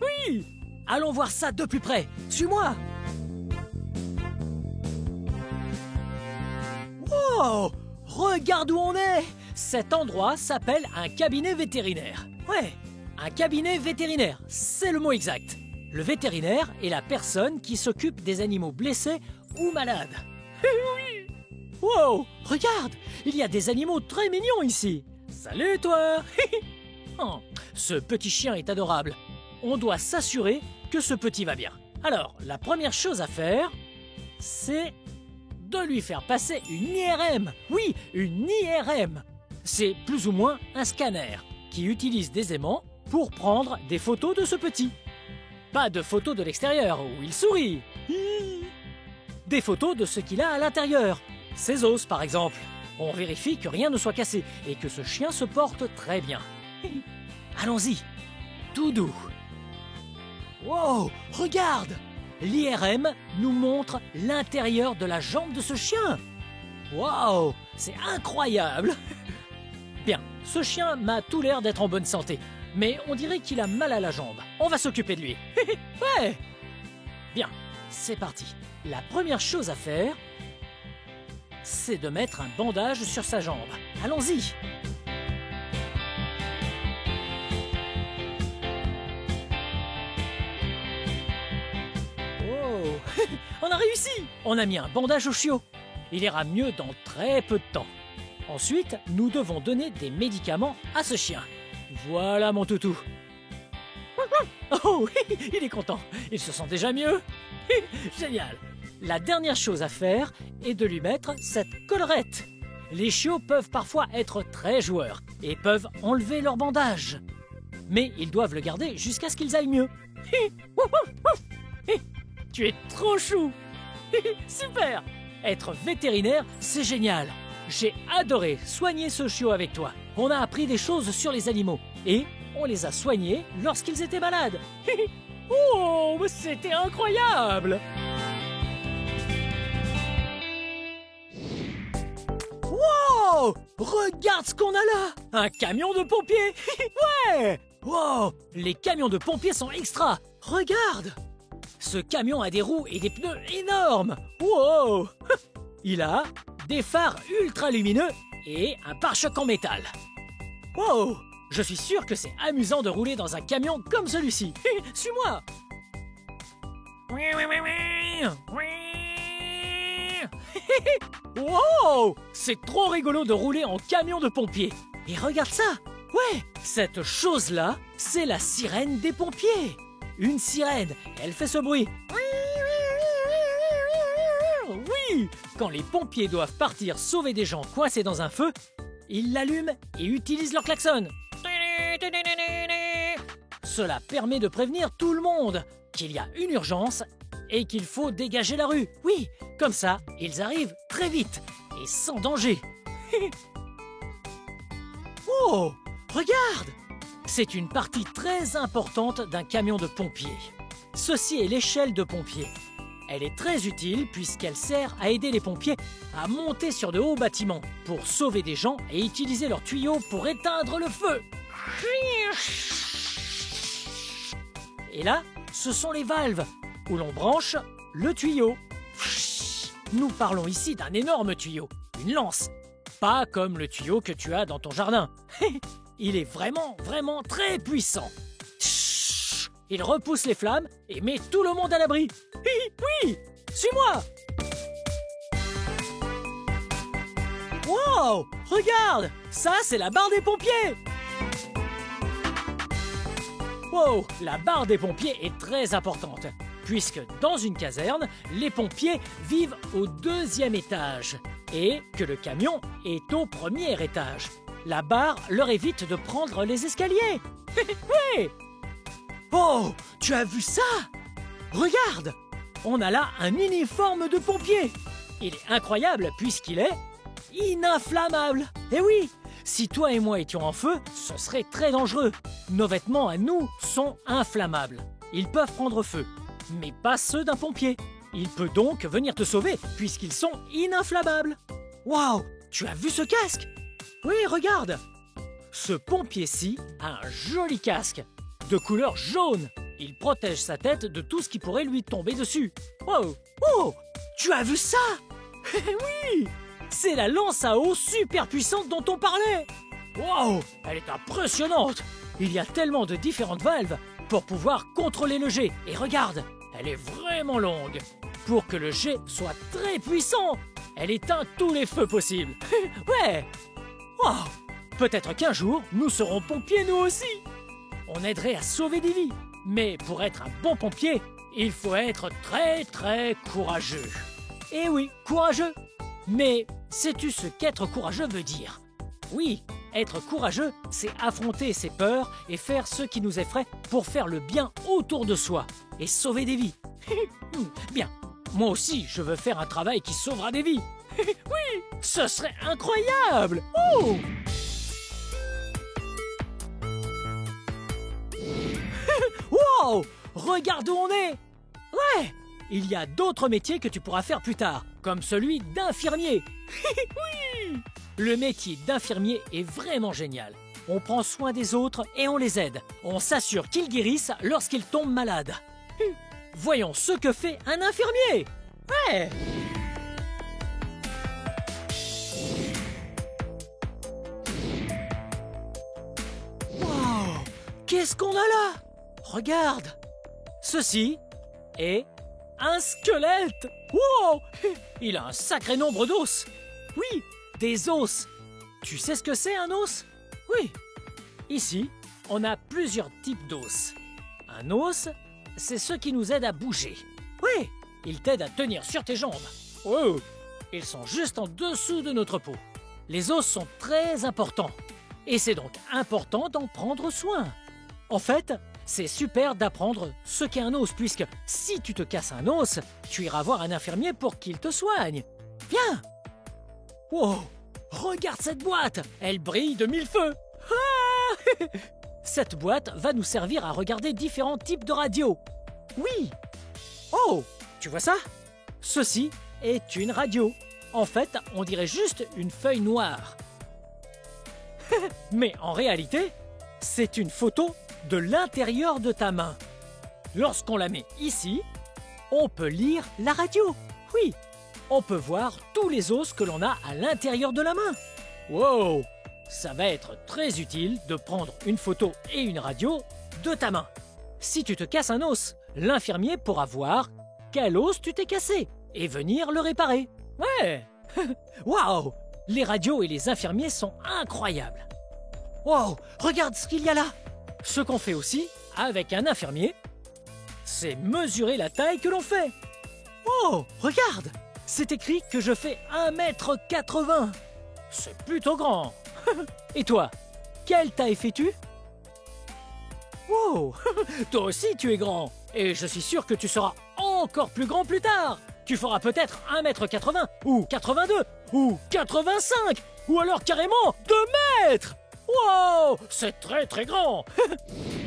Speaker 2: Oui. Allons voir ça de plus près. Suis-moi. Wow, regarde où on est. Cet endroit s'appelle un cabinet vétérinaire. Ouais, un cabinet vétérinaire, c'est le mot exact. Le vétérinaire est la personne qui s'occupe des animaux blessés ou malades. Oui. Wow, regarde, il y a des animaux très mignons ici. Salut toi. Oh, ce petit chien est adorable. On doit s'assurer que ce petit va bien. Alors, la première chose à faire, c'est de lui faire passer une IRM. Oui, une IRM. C'est plus ou moins un scanner qui utilise des aimants pour prendre des photos de ce petit. Pas de photos de l'extérieur où il sourit. Des photos de ce qu'il a à l'intérieur. Ses os, par exemple. On vérifie que rien ne soit cassé et que ce chien se porte très bien. Allons-y. Tout doux. Wow, regarde! L'IRM nous montre l'intérieur de la jambe de ce chien. Wow, c'est incroyable. Bien, ce chien m'a tout l'air d'être en bonne santé. Mais on dirait qu'il a mal à la jambe. On va s'occuper de lui. Ouais. Bien, c'est parti. La première chose à faire, c'est de mettre un bandage sur sa jambe. Allons-y. Oh, on a réussi. On a mis un bandage au chiot. Il ira mieux dans très peu de temps. Ensuite, nous devons donner des médicaments à ce chien. Voilà mon toutou. Oh, il est content. Il se sent déjà mieux. Génial. La dernière chose à faire est de lui mettre cette collerette. Les chiots peuvent parfois être très joueurs et peuvent enlever leur bandage. Mais ils doivent le garder jusqu'à ce qu'ils aillent mieux. Tu es trop chou. Super. Être vétérinaire, c'est génial. J'ai adoré soigner ce chiot avec toi. On a appris des choses sur les animaux et on les a soignés lorsqu'ils étaient malades. Oh, c'était incroyable! Wow! Regarde ce qu'on a là! Un camion de pompiers! Ouais! Wow! Les camions de pompiers sont extra! Regarde! Ce camion a des roues et des pneus énormes! Wow! Il a des phares ultra lumineux et un pare-choc en métal. Wow! Je suis sûr que c'est amusant de rouler dans un camion comme celui-ci. Suis-moi! Wow! C'est trop rigolo de rouler en camion de pompiers. Et regarde ça! Ouais! Cette chose-là, c'est la sirène des pompiers. Une sirène, elle fait ce bruit. Oui! Quand les pompiers doivent partir sauver des gens coincés dans un feu, ils l'allument et utilisent leur klaxon. Cela permet de prévenir tout le monde qu'il y a une urgence et qu'il faut dégager la rue. Oui, comme ça, ils arrivent très vite et sans danger. Oh, regarde! C'est une partie très importante d'un camion de pompiers. Ceci est l'échelle de pompier. Elle est très utile puisqu'elle sert à aider les pompiers à monter sur de hauts bâtiments pour sauver des gens et utiliser leurs tuyaux pour éteindre le feu. Et là, ce sont les valves où l'on branche le tuyau. Nous parlons ici d'un énorme tuyau, une lance. Pas comme le tuyau que tu as dans ton jardin. Il est vraiment très puissant. Il repousse les flammes et met tout le monde à l'abri. Oui, suis-moi. Wow, regarde, ça c'est la barre des pompiers. Wow, la barre des pompiers est très importante, puisque dans une caserne, les pompiers vivent au 2e étage et que le camion est au 1er étage. La barre leur évite de prendre les escaliers. Oui. Oh, tu as vu ça? Regarde, on a là un uniforme de pompier. Il est incroyable puisqu'il est ininflammable. Eh oui, si toi et moi étions en feu, ce serait très dangereux. Nos vêtements à nous sont inflammables. Ils peuvent prendre feu, mais pas ceux d'un pompier. Il peut donc venir te sauver puisqu'ils sont ininflammables. Waouh, tu as vu ce casque? Oui, regarde. Ce pompier-ci a un joli casque de couleur jaune. Il protège sa tête de tout ce qui pourrait lui tomber dessus. Wow. Oh, tu as vu ça? Oui, c'est la lance à eau super puissante dont on parlait. Wow, elle est impressionnante. Il y a tellement de différentes valves pour pouvoir contrôler le jet. Et regarde, elle est vraiment longue. Pour que le jet soit très puissant, elle éteint tous les feux possibles. Ouais. Wow. Peut-être qu'un jour, nous serons pompiers nous aussi. On aiderait à sauver des vies. Mais pour être un bon pompier, il faut être très courageux. Eh oui, courageux. Mais sais-tu ce qu'être courageux veut dire? Oui, être courageux, c'est affronter ses peurs et faire ce qui nous effraie pour faire le bien autour de soi et sauver des vies. Bien, moi aussi, je veux faire un travail qui sauvera des vies. Oui, ce serait incroyable. Oh! Wow! Regarde où on est! Ouais! Il y a d'autres métiers que tu pourras faire plus tard, comme celui d'infirmier. Oui! Le métier d'infirmier est vraiment génial. On prend soin des autres et on les aide. On s'assure qu'ils guérissent lorsqu'ils tombent malades. Voyons ce que fait un infirmier! Ouais! Wow! Qu'est-ce qu'on a là? Regarde! Ceci est un squelette! Wow! Il a un sacré nombre d'os! Oui, des os! Tu sais ce que c'est un os? Oui! Ici, on a plusieurs types d'os. Un os, c'est ce qui nous aide à bouger. Oui! Il t'aide à tenir sur tes jambes. Oh! Ils sont juste en dessous de notre peau. Les os sont très importants. Et c'est donc important d'en prendre soin. En fait, c'est super d'apprendre ce qu'est un os, puisque si tu te casses un os, tu iras voir un infirmier pour qu'il te soigne. Viens! Wow! Regarde cette boîte! Elle brille de mille feux! Ah! Cette boîte va nous servir à regarder différents types de radios. Oui! Oh! Tu vois ça? Ceci est une radio. En fait, on dirait juste une feuille noire. Mais en réalité, c'est une photo de l'intérieur de ta main. Lorsqu'on la met ici, on peut lire la radio. Oui, on peut voir tous les os que l'on a à l'intérieur de la main. Wow! Ça va être très utile de prendre une photo et une radio de ta main. Si tu te casses un os, l'infirmier pourra voir quel os tu t'es cassé et venir le réparer. Ouais! Waouh! Les radios et les infirmiers sont incroyables. Wow! Regarde ce qu'il y a là! Ce qu'on fait aussi avec un infirmier, c'est mesurer la taille que l'on fait. Oh! Regarde! C'est écrit que je fais 1,80 m. C'est plutôt grand. Et toi, quelle taille fais-tu? Wow! Toi aussi tu es grand. Et je suis sûr que tu seras encore plus grand plus tard. Tu feras peut-être 1m80 ou 82 ou 85 ou alors carrément 2 mètres. Wow, c'est très très grand.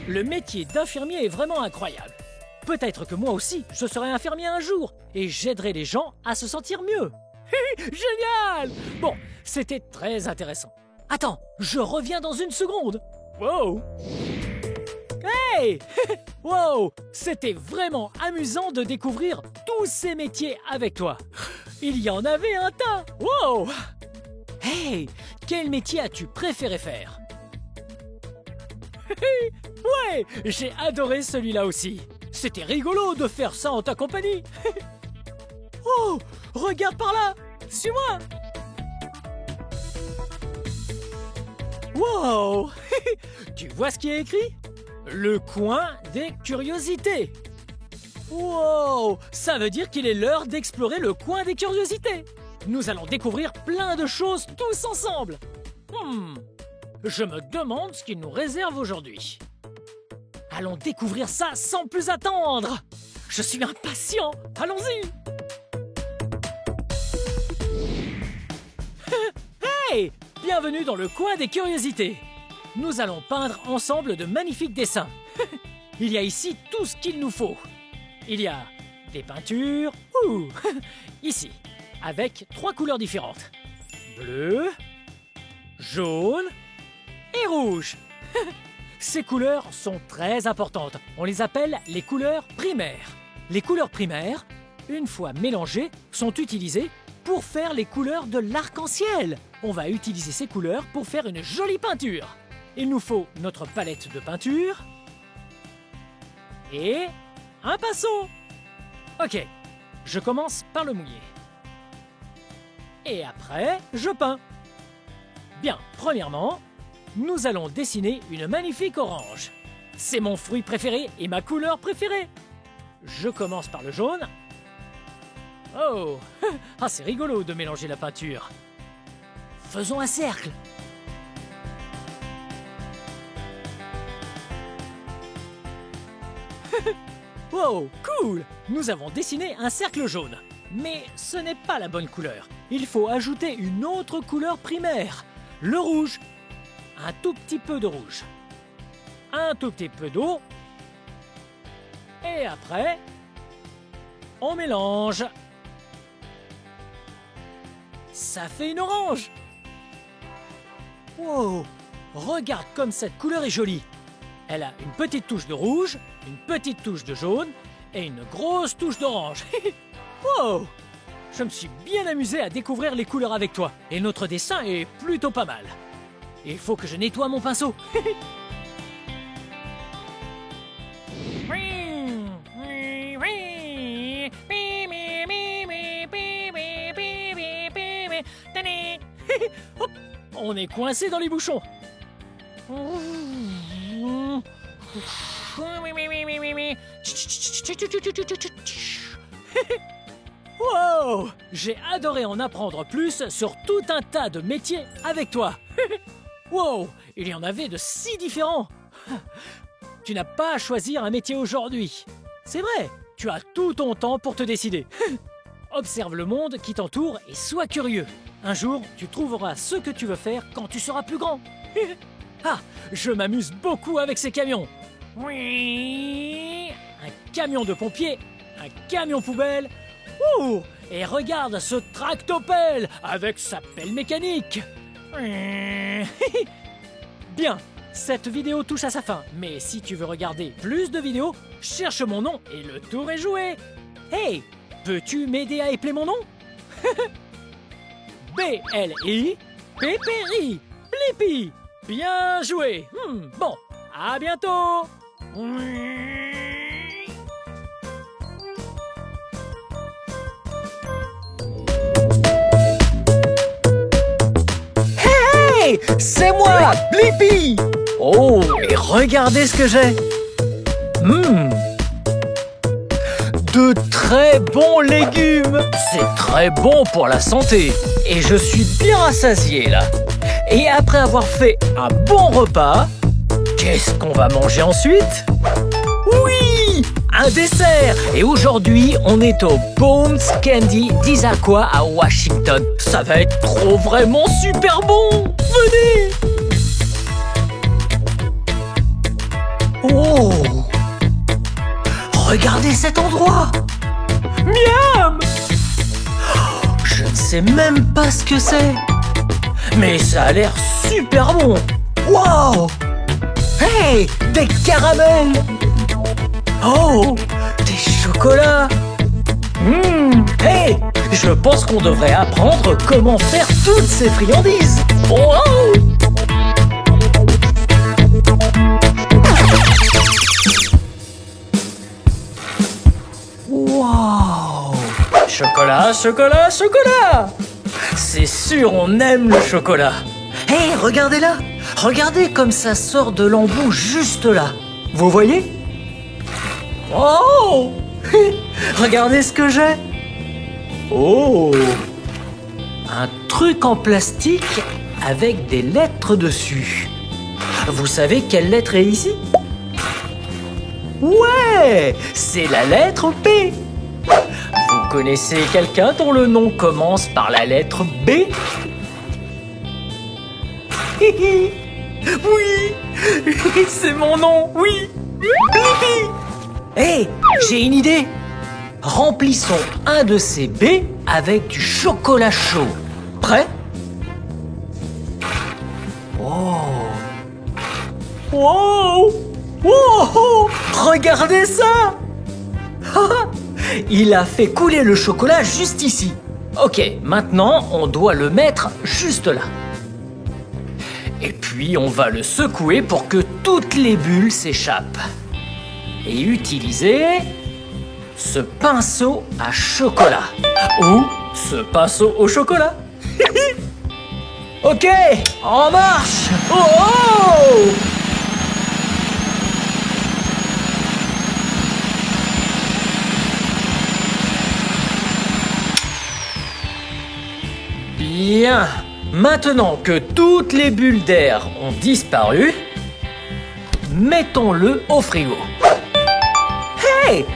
Speaker 2: Le métier d'infirmier est vraiment incroyable. Peut-être que moi aussi, je serai infirmier un jour et j'aiderai les gens à se sentir mieux. Génial! Bon, c'était très intéressant. Attends, je reviens dans une seconde. Wow! Hey! Wow! C'était vraiment amusant de découvrir tous ces métiers avec toi. Il y en avait un tas. Wow! Hey! Quel métier as-tu préféré faire? Ouais! J'ai adoré celui-là aussi. C'était rigolo de faire ça en ta compagnie. Oh! Regarde par là! Suis-moi! Wow! Tu vois ce qui est écrit? Le coin des curiosités. Wow! Ça veut dire qu'il est l'heure d'explorer le coin des curiosités. Nous allons découvrir plein de choses tous ensemble. Je me demande ce qu'il nous réserve aujourd'hui. Allons découvrir ça sans plus attendre. Je suis impatient. Allons-y! Hey! Bienvenue dans le coin des curiosités. Nous allons peindre ensemble de magnifiques dessins. Il y a ici tout ce qu'il nous faut. Il y a des peintures, ici, avec 3 couleurs différentes. Bleu, jaune et rouge. Ces couleurs sont très importantes. On les appelle les couleurs primaires. Les couleurs primaires, une fois mélangées, sont utilisées pour faire les couleurs de l'arc-en-ciel. On va utiliser ces couleurs pour faire une jolie peinture. Il nous faut notre palette de peinture et un pinceau. Ok, je commence par le mouiller. Et après, je peins. Bien, premièrement, nous allons dessiner une magnifique orange. C'est mon fruit préféré et ma couleur préférée. Je commence par le jaune. Oh, ah, c'est rigolo de mélanger la peinture. Faisons un cercle. Wow, cool! Nous avons dessiné un cercle jaune. Mais ce n'est pas la bonne couleur. Il faut ajouter une autre couleur primaire, le rouge. Un tout petit peu de rouge. Un tout petit peu d'eau. Et après, on mélange. Ça fait une orange. Wow! Regarde comme cette couleur est jolie. Elle a une petite touche de rouge, une petite touche de jaune et une grosse touche d'orange. Wow! Je me suis bien amusé à découvrir les couleurs avec toi. Et notre dessin est plutôt pas mal. Il faut que je nettoie mon pinceau. On est coincé dans les bouchons. Wow! J'ai adoré en apprendre plus sur tout un tas de métiers avec toi. Wow! Il y en avait de si différents. Tu n'as pas à choisir un métier aujourd'hui. C'est vrai, tu as tout ton temps pour te décider. Observe le monde qui t'entoure et sois curieux. Un jour, tu trouveras ce que tu veux faire quand tu seras plus grand. Ah, je m'amuse beaucoup avec ces camions. Oui, un camion de pompier, un camion poubelle. Ouh, et regarde ce tractopelle avec sa pelle mécanique. Bien, cette vidéo touche à sa fin, mais si tu veux regarder plus de vidéos, cherche mon nom et le tour est joué. Hey, peux-tu m'aider à épeler mon nom? B-L-I, P-P-I, Blippi. Bien joué. Bon, à bientôt. Hey, c'est moi, Blippi. Oh, et regardez ce que j'ai. De très bons légumes. C'est très bon pour la santé. Et je suis bien rassasié là. Et après avoir fait un bon repas, qu'est-ce qu'on va manger ensuite? Oui, un dessert. Et aujourd'hui, on est au Bones Candy d'Issaquah à Washington. Ça va être trop vraiment super bon. Venez. Oh, regardez cet endroit. Miam. Je ne sais même pas ce que c'est. Mais ça a l'air super bon. Wow. Hey, des caramels. Oh, des chocolats. Hey, je pense qu'on devrait apprendre comment faire toutes ces friandises. Wow. Wow. Chocolat, chocolat, chocolat. C'est sûr, on aime le chocolat. Hey, regardez là. Regardez comme ça sort de l'embout juste là. Vous voyez? Oh. Regardez ce que j'ai. Oh. Un truc en plastique avec des lettres dessus. Vous savez quelle lettre est ici? Ouais, c'est la lettre B. Vous connaissez quelqu'un dont le nom commence par la lettre B? Oui, c'est mon nom, oui. Hé, j'ai une idée. Remplissons un de ces B avec du chocolat chaud. Prêt? Oh. Wow. Wow. Regardez ça. Il a fait couler le chocolat juste ici. Ok, maintenant on doit le mettre juste là. Et puis on va le secouer pour que toutes les bulles s'échappent. Et utiliser ce pinceau à chocolat. Ou ce pinceau au chocolat. Ok, en marche. Oh! Bien. Maintenant que toutes les bulles d'air ont disparu, mettons-le au frigo. Hey!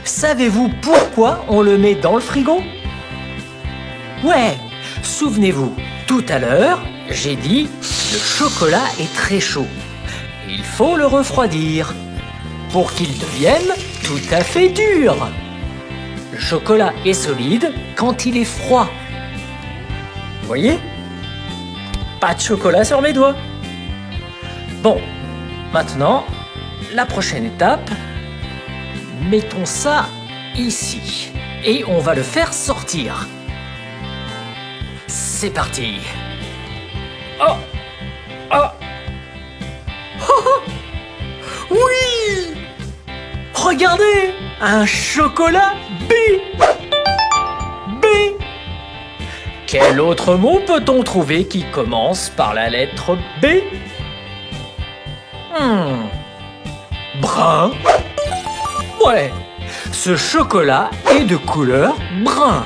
Speaker 2: Savez-vous pourquoi on le met dans le frigo? Ouais, souvenez-vous, tout à l'heure, j'ai dit le chocolat est très chaud. Il faut le refroidir pour qu'il devienne tout à fait dur. Le chocolat est solide quand il est froid. Voyez? Pas de chocolat sur mes doigts. Bon, maintenant, la prochaine étape, mettons ça ici. Et on va le faire sortir. C'est parti. Oh! Oh! Oh! Oui! Regardez! Un chocolat B! B! Quel autre mot peut-on trouver qui commence par la lettre B? Brun? Ouais, ce chocolat est de couleur brun.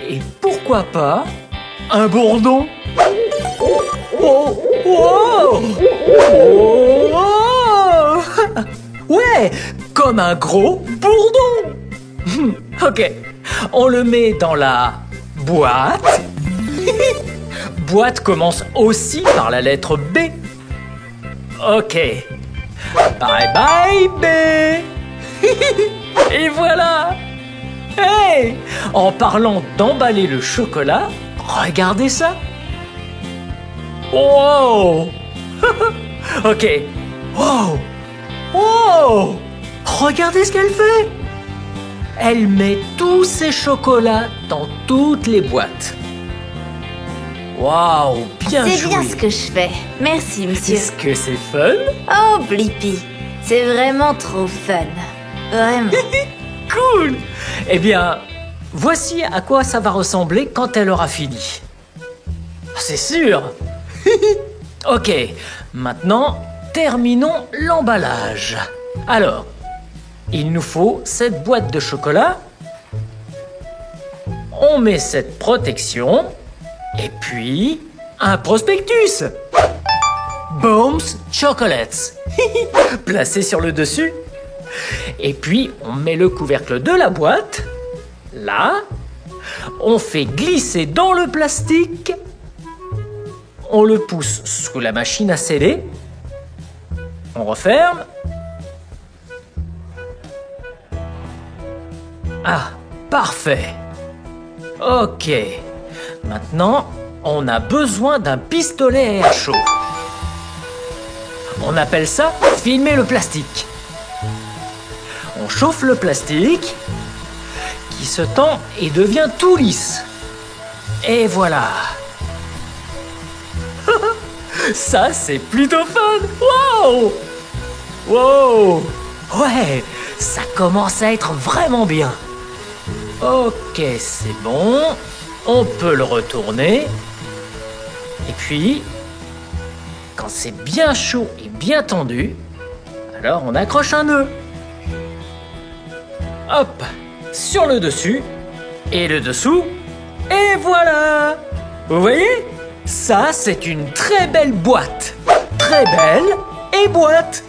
Speaker 2: Et pourquoi pas un bourdon? Oh, oh, oh. Ouais, comme un gros bourdon. Ok, on le met dans la boîte. Boîte commence aussi par la lettre B. Ok. Bye bye B. Et voilà. Hey, en parlant d'emballer le chocolat, regardez ça. Wow. Ok. Wow. Wow. Regardez ce qu'elle fait. Elle met tous ses chocolats dans toutes les boîtes. Waouh, bien joué.
Speaker 6: C'est bien ce que je fais. Merci, monsieur.
Speaker 2: Est-ce que c'est fun?
Speaker 6: Oh, Blippi, c'est vraiment trop fun. Vraiment.
Speaker 2: Cool. Eh bien, voici à quoi ça va ressembler quand elle aura fini. C'est sûr. Ok, maintenant, terminons l'emballage. Alors, il nous faut cette boîte de chocolat. On met cette protection. Et puis, un prospectus. Bones Chocolates. Placé sur le dessus. Et puis, on met le couvercle de la boîte, là. On fait glisser dans le plastique. On le pousse sous la machine à sceller. On referme. Ah, parfait. Ok. Maintenant, on a besoin d'un pistolet à air chaud. On appelle ça filmer le plastique. On chauffe le plastique qui se tend et devient tout lisse. Et voilà. Ça, c'est plutôt fun. Wow! Wow! Ouais, ça commence à être vraiment bien. Ok, c'est bon. On peut le retourner. Et puis, quand c'est bien chaud et bien tendu, alors on accroche un nœud. Hop, sur le dessus et le dessous. Et voilà! Vous voyez? Ça, c'est une très belle boîte. Très belle et boîte.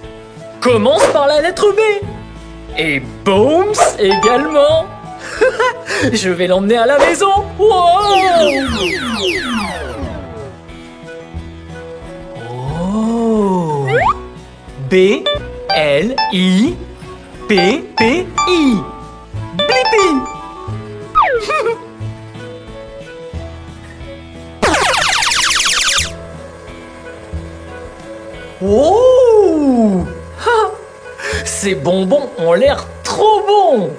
Speaker 2: Commence par la lettre B. Et Booms également. Je vais l'emmener à la maison. Wow! Oh. B-L-I-P-P-I. Blippi. Oh! Ces bonbons ont l'air trop bons!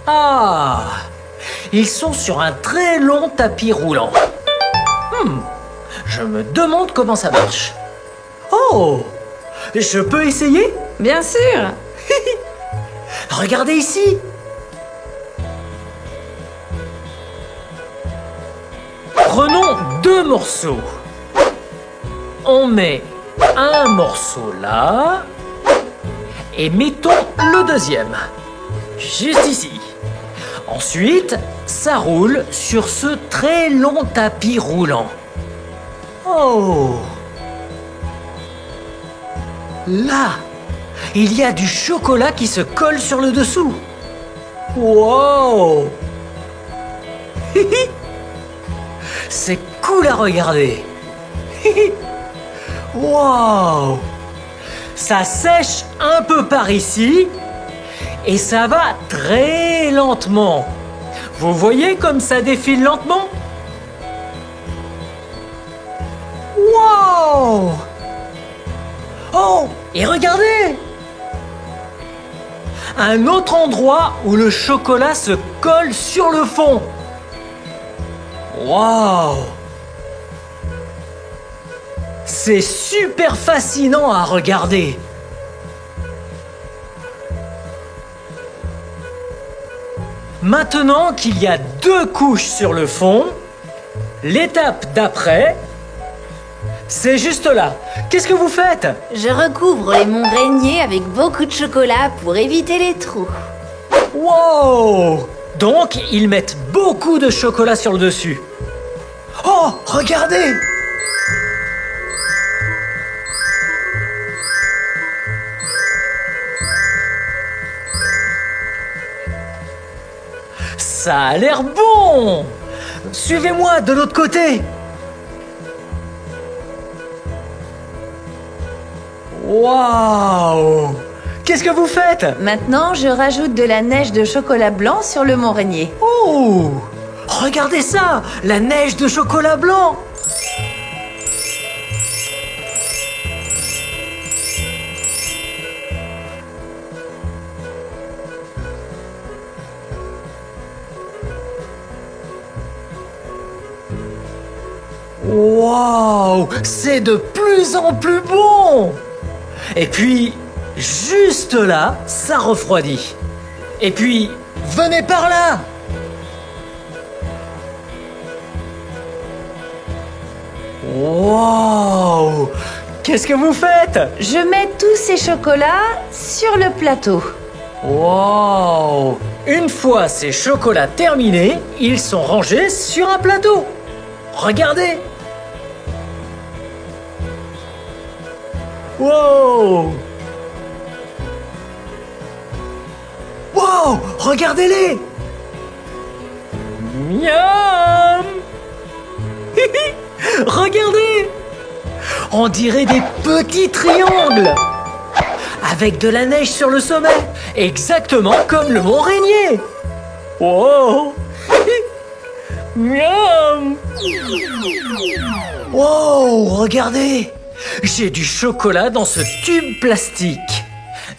Speaker 2: Ah! Ils sont sur un très long tapis roulant. Je me demande comment ça marche. Oh! Je peux essayer?
Speaker 6: Bien sûr.
Speaker 2: Regardez ici! Prenons 2 morceaux. On met un morceau là et mettons le deuxième juste ici. Ensuite, ça roule sur ce très long tapis roulant. Oh! Là, il y a du chocolat qui se colle sur le dessous. Wow! C'est cool à regarder. Wow! Ça sèche un peu par ici et ça va très lentement. Vous voyez comme ça défile lentement? Wow! Oh! Et regardez! Un autre endroit où le chocolat se colle sur le fond. Wow! C'est super fascinant à regarder. Maintenant qu'il y a 2 couches sur le fond, l'étape d'après, c'est juste là. Qu'est-ce que vous faites?
Speaker 6: Je recouvre les monts Rainier avec beaucoup de chocolat pour éviter les trous.
Speaker 2: Wow! Donc, ils mettent beaucoup de chocolat sur le dessus. Oh, regardez! Ça a l'air bon! Suivez-moi de l'autre côté! Waouh! Qu'est-ce que vous faites?
Speaker 6: Maintenant, je rajoute de la neige de chocolat blanc sur le mont Rainier.
Speaker 2: Oh! Regardez ça! La neige de chocolat blanc! Waouh! C'est de plus en plus bon! Et puis, juste là, ça refroidit. Et puis, venez par là! Waouh! Qu'est-ce que vous faites?
Speaker 6: Je mets tous ces chocolats sur le plateau.
Speaker 2: Waouh! Une fois ces chocolats terminés, ils sont rangés sur un plateau. Regardez! Wow! Wow! Regardez-les! Miam! Regardez! On dirait des petits triangles! Avec de la neige sur le sommet! Exactement comme le Mont Rainier! Wow! Miam! Wow! Regardez! J'ai du chocolat dans ce tube plastique.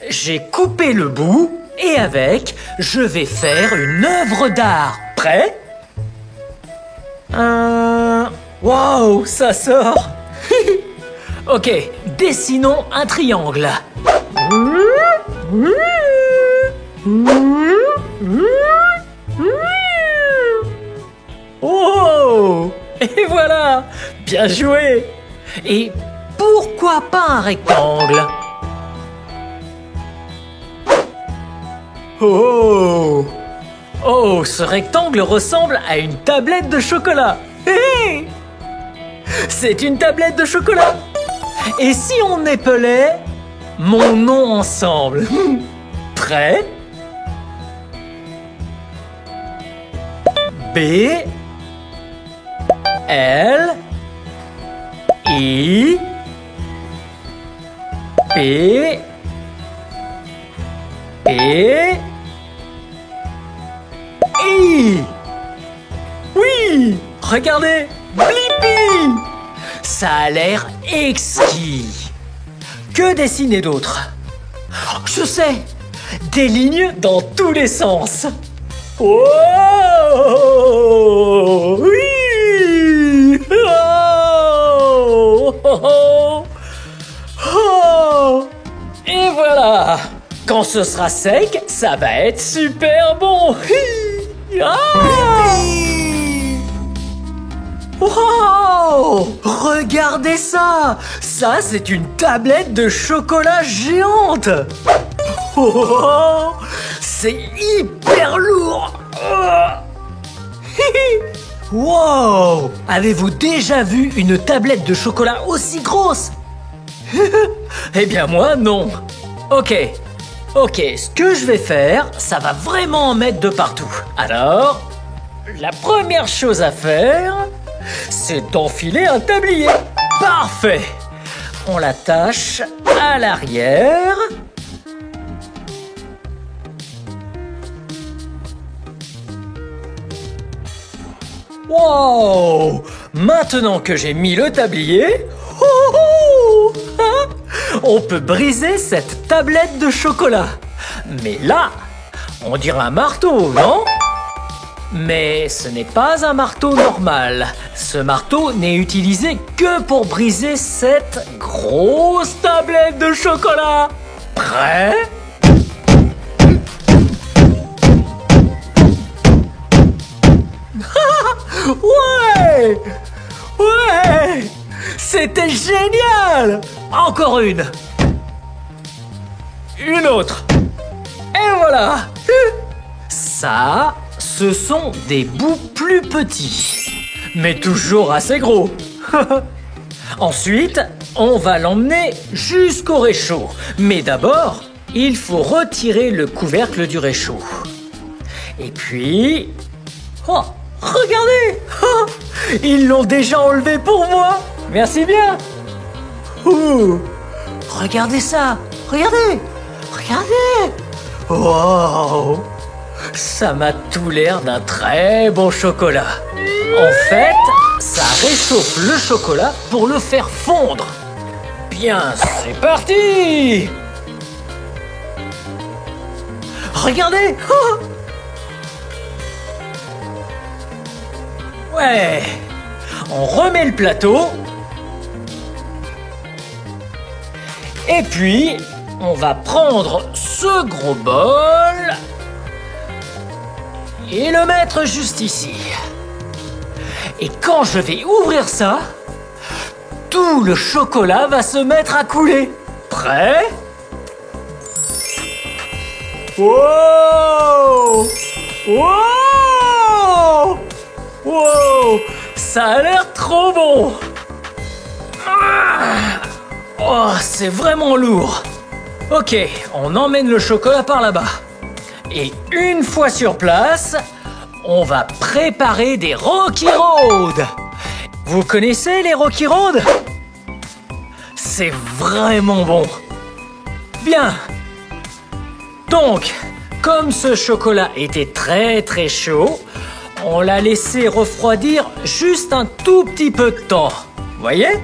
Speaker 2: J'ai coupé le bout et avec, je vais faire une œuvre d'art. Prêt? Wow, ça sort. Ok, dessinons un triangle. Oh! Et voilà! Bien joué! Et pourquoi pas un rectangle? Oh! Oh, ce rectangle ressemble à une tablette de chocolat. Hé! C'est une tablette de chocolat. Et si on épelait mon nom ensemble? Prêt? B L I P P I. Oui, regardez, Blippi. Ça a l'air exquis. Que dessiner d'autre? Je sais, des lignes dans tous les sens. Oh, oui. Oh, oh, oh. Oh. Et voilà. Quand ce sera sec, ça va être super bon. Ah. Wow! Regardez ça! Ça, c'est une tablette de chocolat géante! Oh, c'est hyper lourd! Wow! Avez-vous déjà vu une tablette de chocolat aussi grosse? Eh bien moi, non. Ok, ce que je vais faire, ça va vraiment en mettre de partout. Alors, la première chose à faire, c'est d'enfiler un tablier. Parfait! On l'attache à l'arrière. Wow! Maintenant que j'ai mis le tablier, on peut briser cette tablette de chocolat. Mais là, on dirait un marteau, non? Mais ce n'est pas un marteau normal. Ce marteau n'est utilisé que pour briser cette grosse tablette de chocolat. Prêt? Ouais! Ouais! C'était génial! Encore une! Une autre! Et voilà! Ça, ce sont des bouts plus petits, mais toujours assez gros. Ensuite, on va l'emmener jusqu'au réchaud. Mais d'abord, il faut retirer le couvercle du réchaud. Et puis... Oh, regardez! Oh, ils l'ont déjà enlevé pour moi. Merci bien. Regardez ça. Regardez. Regardez. Wow. Ça m'a tout l'air d'un très bon chocolat. En fait, ça réchauffe le chocolat pour le faire fondre. Bien, c'est parti. Regardez. Oh. Ouais. On remet le plateau. Et puis, on va prendre ce gros bol et le mettre juste ici. Et quand je vais ouvrir ça, tout le chocolat va se mettre à couler. Prêt? Wow! Wow! Wow! Ça a l'air trop bon! Oh, c'est vraiment lourd. Ok, on emmène le chocolat par là-bas. Et une fois sur place, on va préparer des Rocky Road. Vous connaissez les Rocky Road? C'est vraiment bon. Bien. Donc, comme ce chocolat était très très chaud, on l'a laissé refroidir juste un tout petit peu de temps. Voyez?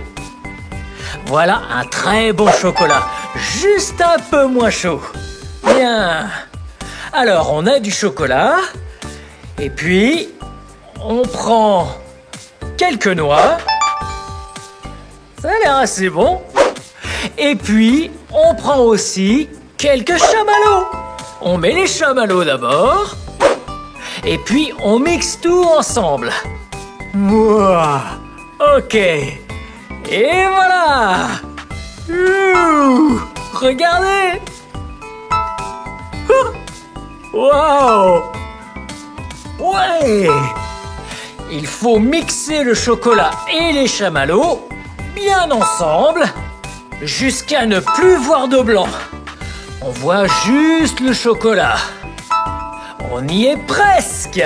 Speaker 2: Voilà un très bon chocolat, juste un peu moins chaud. Bien. Alors, on a du chocolat, et puis, on prend quelques noix. Ça a l'air assez bon. Et puis, on prend aussi quelques chamallows. On met les chamallows d'abord. Et puis, on mixe tout ensemble. Mouah. Ok. Et voilà. Regardez. Waouh. Ouais. Il faut mixer le chocolat et les chamallows bien ensemble jusqu'à ne plus voir de blanc. On voit juste le chocolat. On y est presque.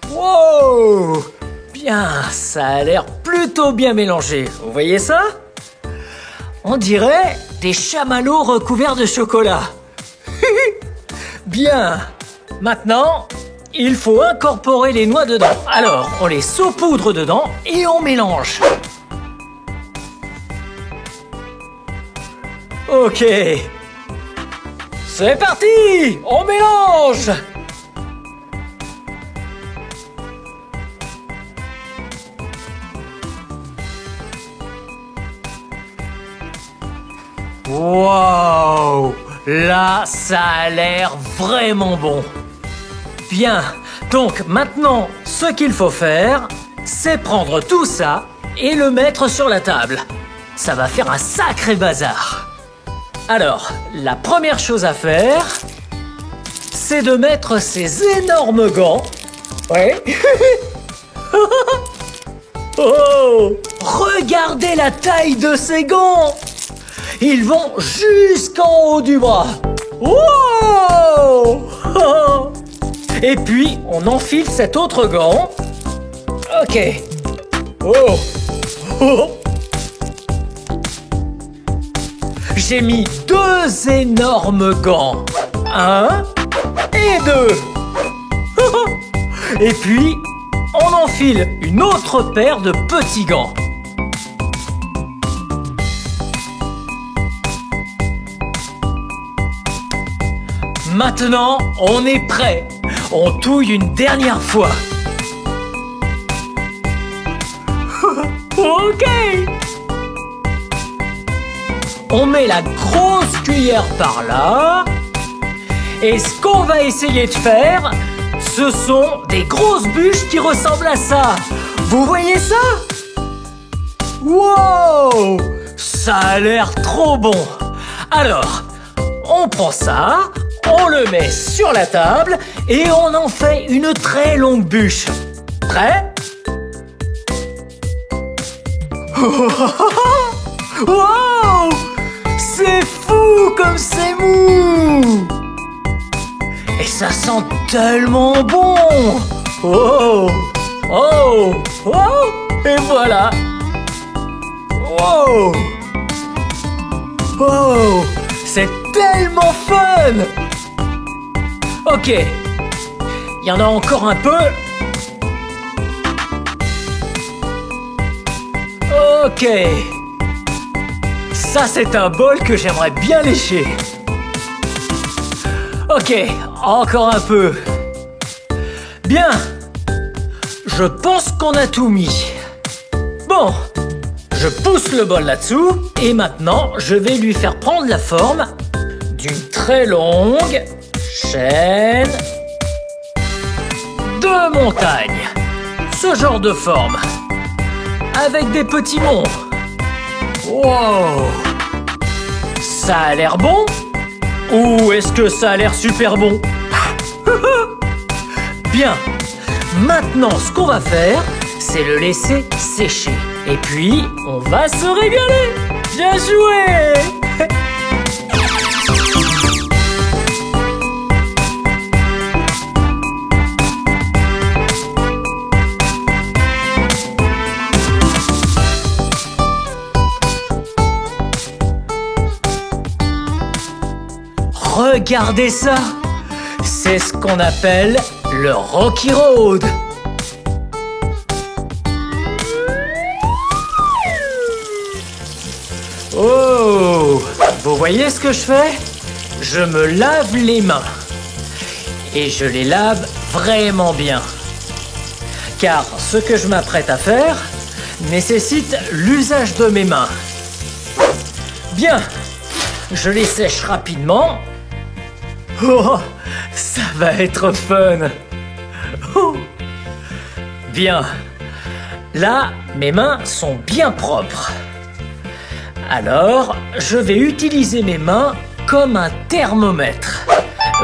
Speaker 2: Wow! Bien, ça a l'air plutôt bien mélangé. Vous voyez ça? On dirait des chamallows recouverts de chocolat. Bien. Maintenant, il faut incorporer les noix dedans. Alors, on les saupoudre dedans et on mélange. Ok. C'est parti! On mélange! Wow! Là, ça a l'air vraiment bon. Bien. Donc, maintenant, ce qu'il faut faire, c'est prendre tout ça et le mettre sur la table. Ça va faire un sacré bazar. Alors, la première chose à faire, c'est de mettre ces énormes gants. Ouais. Oh! Regardez la taille de ces gants! Ils vont jusqu'en haut du bras. Wow! Et puis, on enfile cet autre gant. Ok. Oh! Oh! J'ai mis 2 énormes gants. 1 et 2. Et puis, on enfile une autre paire de petits gants. Maintenant, on est prêt. On touille une dernière fois. Ok. On met la grosse cuillère par là. Et ce qu'on va essayer de faire, ce sont des grosses bûches qui ressemblent à ça. Vous voyez ça? Wow! Ça a l'air trop bon. Alors, on prend ça, on le met sur la table et on en fait une très longue bûche. Prêt? Wow! C'est fou comme c'est mou! Et ça sent tellement bon! Oh! Oh! Oh! Et voilà! Wow! Oh! C'est tellement fun! Ok. Il y en a encore un peu. Ok. Ça, c'est un bol que j'aimerais bien lécher. Ok, encore un peu. Bien. Je pense qu'on a tout mis. Bon. Je pousse le bol là-dessous. Et maintenant, je vais lui faire prendre la forme d'une très longue chaîne de montagne. Ce genre de forme. Avec des petits monts. Wow! Ça a l'air bon? Ou est-ce que ça a l'air super bon? Bien. Maintenant, ce qu'on va faire, c'est le laisser sécher. Et puis, on va se régaler. Bien joué! Regardez ça! C'est ce qu'on appelle le Rocky Road. Oh! Vous voyez ce que je fais? Je me lave les mains. Et je les lave vraiment bien. Car ce que je m'apprête à faire nécessite l'usage de mes mains. Bien, je les sèche rapidement. Oh, ça va être fun. Oh. Bien, là, mes mains sont bien propres. Alors, je vais utiliser mes mains comme un thermomètre.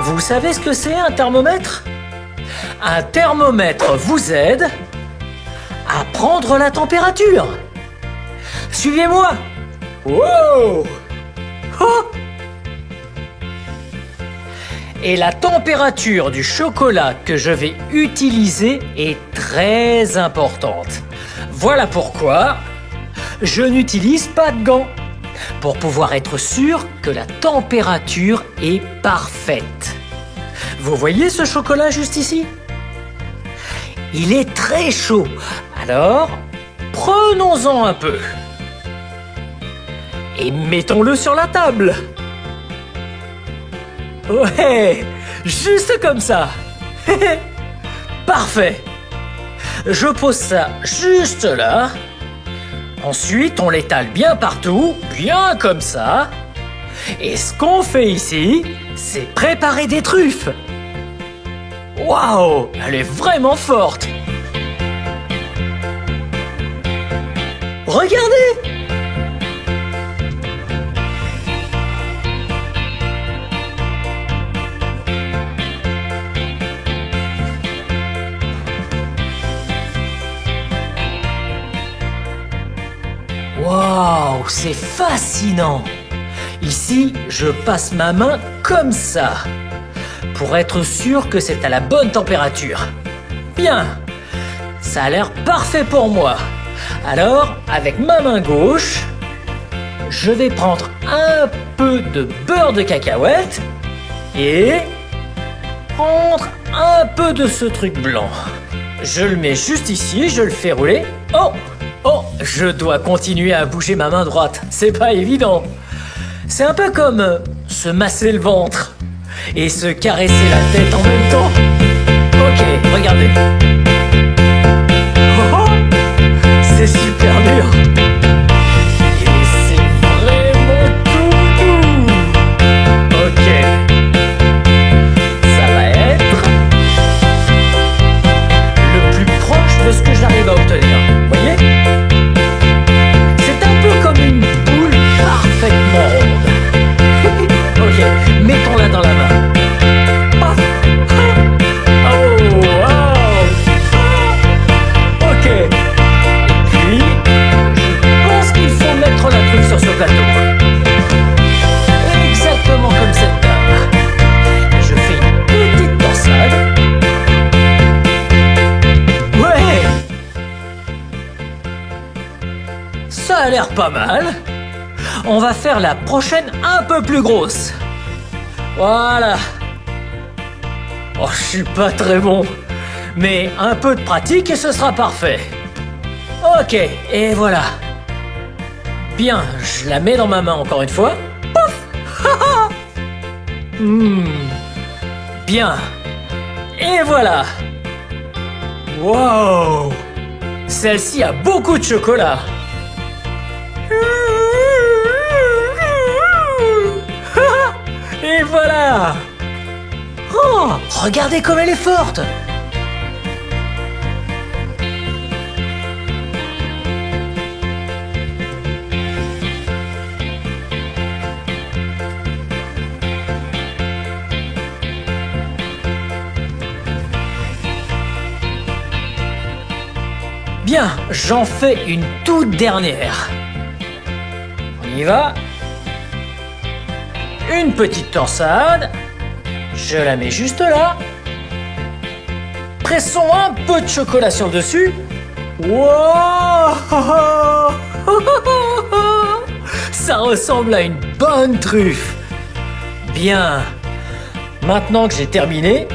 Speaker 2: Vous savez ce que c'est un thermomètre? Un thermomètre vous aide à prendre la température. Suivez-moi. Wow! Oh! Et la température du chocolat que je vais utiliser est très importante. Voilà pourquoi je n'utilise pas de gants, pour pouvoir être sûr que la température est parfaite. Vous voyez ce chocolat juste ici? Il est très chaud, alors prenons-en un peu. Et mettons-le sur la table. Ouais, juste comme ça. Parfait. Je pose ça juste là. Ensuite, on l'étale bien partout, bien comme ça. Et ce qu'on fait ici, c'est préparer des truffes. Waouh, elle est vraiment forte. Regardez! Waouh, c'est fascinant! Ici, je passe ma main comme ça, pour être sûr que c'est à la bonne température. Bien, ça a l'air parfait pour moi. Alors, avec ma main gauche, je vais prendre un peu de beurre de cacahuète et prendre un peu de ce truc blanc. Je le mets juste ici, je le fais rouler. Oh, je dois continuer à bouger ma main droite, c'est pas évident. C'est un peu comme se masser le ventre et se caresser la tête en même temps. Ok, regardez. Oh, c'est super dur. Et c'est vraiment tout doux. Ok. Ça va être le plus proche de ce que j'arrive à obtenir. Vous voyez? C'est un peu comme une boule parfaitement ronde. Ok, mettons-la dans la main. Paf. Oh, wow. Ok. Et puis, je pense qu'il faut mettre la truffe sur ce plateau. Exactement comme cette dame. Et je fais une petite torsade. Ouais. Ça a l'air pas mal. On va faire la prochaine un peu plus grosse. Voilà. Oh, je suis pas très bon. Mais un peu de pratique et ce sera parfait. Ok, et voilà. Bien, je la mets dans ma main encore une fois. Pouf. Bien. Et voilà. Wow. Celle-ci a beaucoup de chocolat. Et voilà. Oh, regardez comme elle est forte. Bien, j'en fais une toute dernière. On y va. Une petite torsade. Je la mets juste là. Pressons un peu de chocolat sur le dessus. Wow. Ça ressemble à une bonne truffe. Bien. Maintenant que j'ai terminé,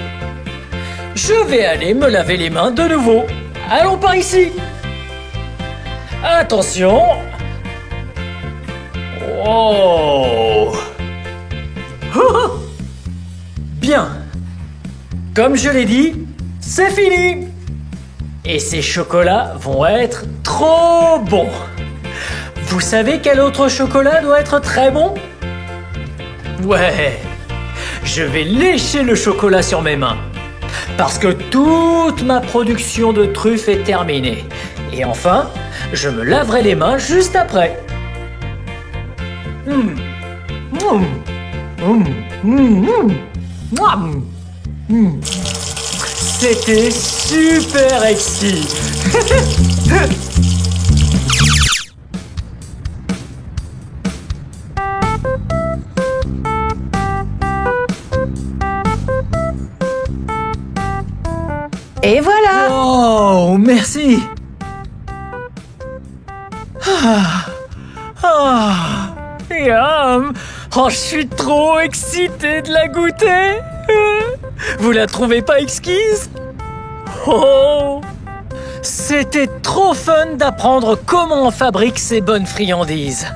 Speaker 2: je vais aller me laver les mains de nouveau. Allons par ici. Attention. Oh. Bien. Comme je l'ai dit, c'est fini. Et ces chocolats vont être trop bons. Vous savez quel autre chocolat doit être très bon? Ouais. Je vais lécher le chocolat sur mes mains. Parce que toute ma production de truffes est terminée. Et enfin, je me laverai les mains juste après. C'était super exquis.
Speaker 6: Et voilà!
Speaker 2: Oh, merci. Yum. Oh, je suis trop excité de la goûter. Vous la trouvez pas exquise? Oh, c'était trop fun d'apprendre comment on fabrique ces bonnes friandises.